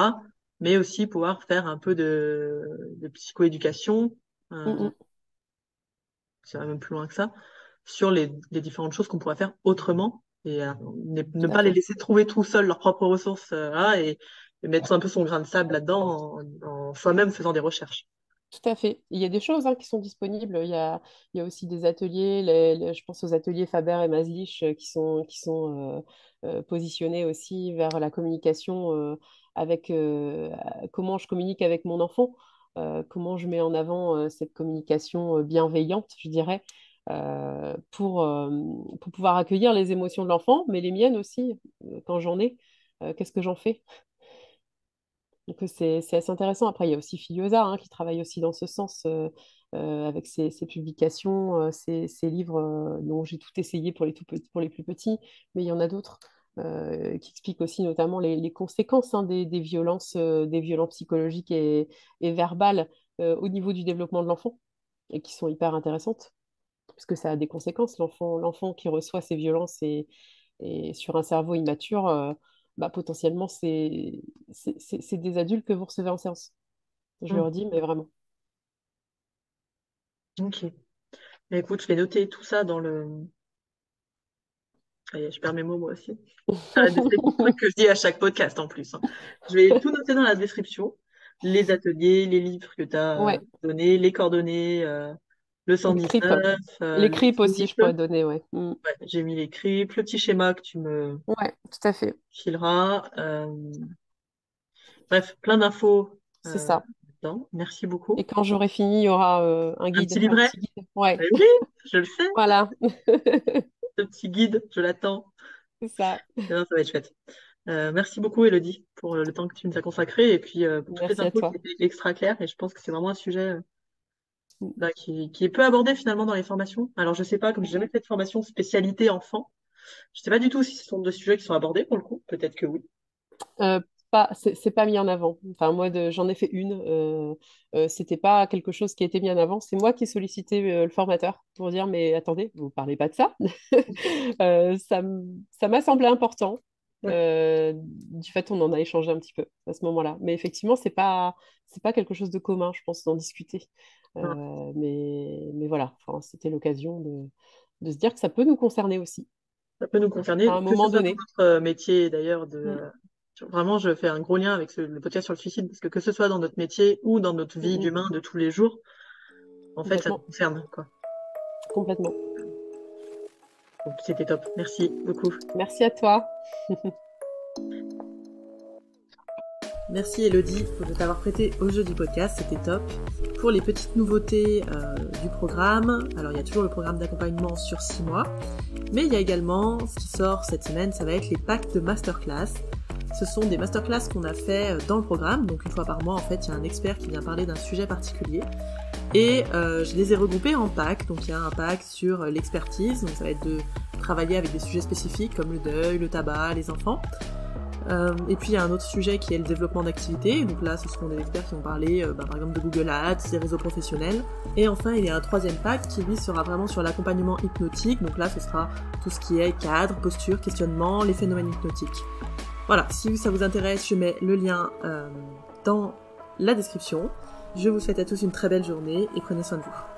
Mais aussi pouvoir faire un peu de psychoéducation, euh, Mhm. ça va même plus loin que ça, sur les différentes choses qu'on pourrait faire autrement et ne Tout à pas les fait. laisser trouver tout seuls leurs propres ressources là, et mettre un peu son grain de sable là-dedans en soi-même faisant des recherches. Tout à fait. Il y a des choses qui sont disponibles. Il y a aussi des ateliers, je pense aux ateliers Faber et Maslich qui sont positionnés aussi vers la communication avec comment je communique avec mon enfant, comment je mets en avant cette communication bienveillante, je dirais, pour pouvoir accueillir les émotions de l'enfant, mais les miennes aussi, quand j'en ai. Qu'est-ce que j'en fais? Donc c'est assez intéressant. Après, il y a aussi Filiosa qui travaille aussi dans ce sens avec ses publications, ses livres dont j'ai tout essayé pour les tout petits, pour les plus petits, mais il y en a d'autres qui expliquent aussi notamment les conséquences des violences psychologiques et verbales au niveau du développement de l'enfant et qui sont hyper intéressantes parce que ça a des conséquences. L'enfant qui reçoit ces violences et sur un cerveau immature, bah, potentiellement, c'est des adultes que vous recevez en séance. Je Mm. leur dis, mais vraiment. Ok. Mais écoute, je vais noter tout ça dans le... Ah, je perds mes mots moi aussi. La description, truc que je dis à chaque podcast en plus. Je vais tout noter dans la description. Les ateliers, les livres que tu as Ouais, donnés, les coordonnées, le les cripes. 119, Les le cripes aussi, je site. pourrais donner, ouais. Mm. Ouais, j'ai mis les cripes, le petit schéma que tu me Ouais, tout à fait. fileras. Bref, plein d'infos C'est ça. dedans. Merci Et beaucoup. quand j'aurai fini, il y aura Un petit un livret? petit guide. Ouais, Eh oui, je le sais. voilà. Ce petit guide, je l'attends. C'est ça. Non, ça va être chouette. Merci beaucoup, Elodie, pour le temps que tu nous as consacré et puis pour toutes les Merci à infos qui toi. étaient extra claires. Et je pense que c'est vraiment un sujet Mm. bah, qui est peu abordé finalement dans les formations. Alors, je sais pas, comme j'ai jamais fait de formation spécialité enfant, je sais pas du tout si ce sont des sujets qui sont abordés pour le coup. Peut-être que oui. Euh, c'est pas mis en avant. Enfin, moi, j'en ai fait une. C'était pas quelque chose qui a été mis en avant. C'est moi qui ai sollicité le formateur pour dire, mais attendez, vous parlez pas de ça. Ça m'a semblé important. Ouais, Du fait, on en a échangé un petit peu à ce moment-là. Mais effectivement, c'est pas quelque chose de commun, je pense, d'en discuter. non, Mais voilà, enfin, c'était l'occasion de se dire que ça peut nous concerner aussi, ça peut nous à concerner, un que ce moment soit dans donné. notre métier d'ailleurs. Mm, Vraiment, je fais un gros lien avec le podcast sur le suicide parce que ce soit dans notre métier ou dans notre mm, vie mm, d'humain de tous les jours, en fait, ça nous complètement, concerne, quoi. complètement. Donc, c'était top. Merci beaucoup. Merci à toi. Merci Elodie de t'avoir prêté au jeu du podcast, c'était top. Pour les petites nouveautés du programme, alors il y a toujours le programme d'accompagnement sur 6 mois, mais il y a également, ce qui sort cette semaine, ça va être les packs de masterclass. Ce sont des masterclass qu'on a fait dans le programme, donc une fois par mois en fait il y a un expert qui vient parler d'un sujet particulier. Et je les ai regroupés en packs, donc il y a un pack sur l'expertise, donc ça va être de travailler avec des sujets spécifiques comme le deuil, le tabac, les enfants. Et puis il y a un autre sujet qui est le développement d'activités, donc là ce seront des experts qui vont parler par exemple de Google Ads, des réseaux professionnels. Et enfin il y a un troisième pack qui lui sera vraiment sur l'accompagnement hypnotique, donc là ce sera tout ce qui est cadre, posture, questionnement, les phénomènes hypnotiques. Voilà, si ça vous intéresse, je mets le lien dans la description. Je vous souhaite à tous une très belle journée et prenez soin de vous.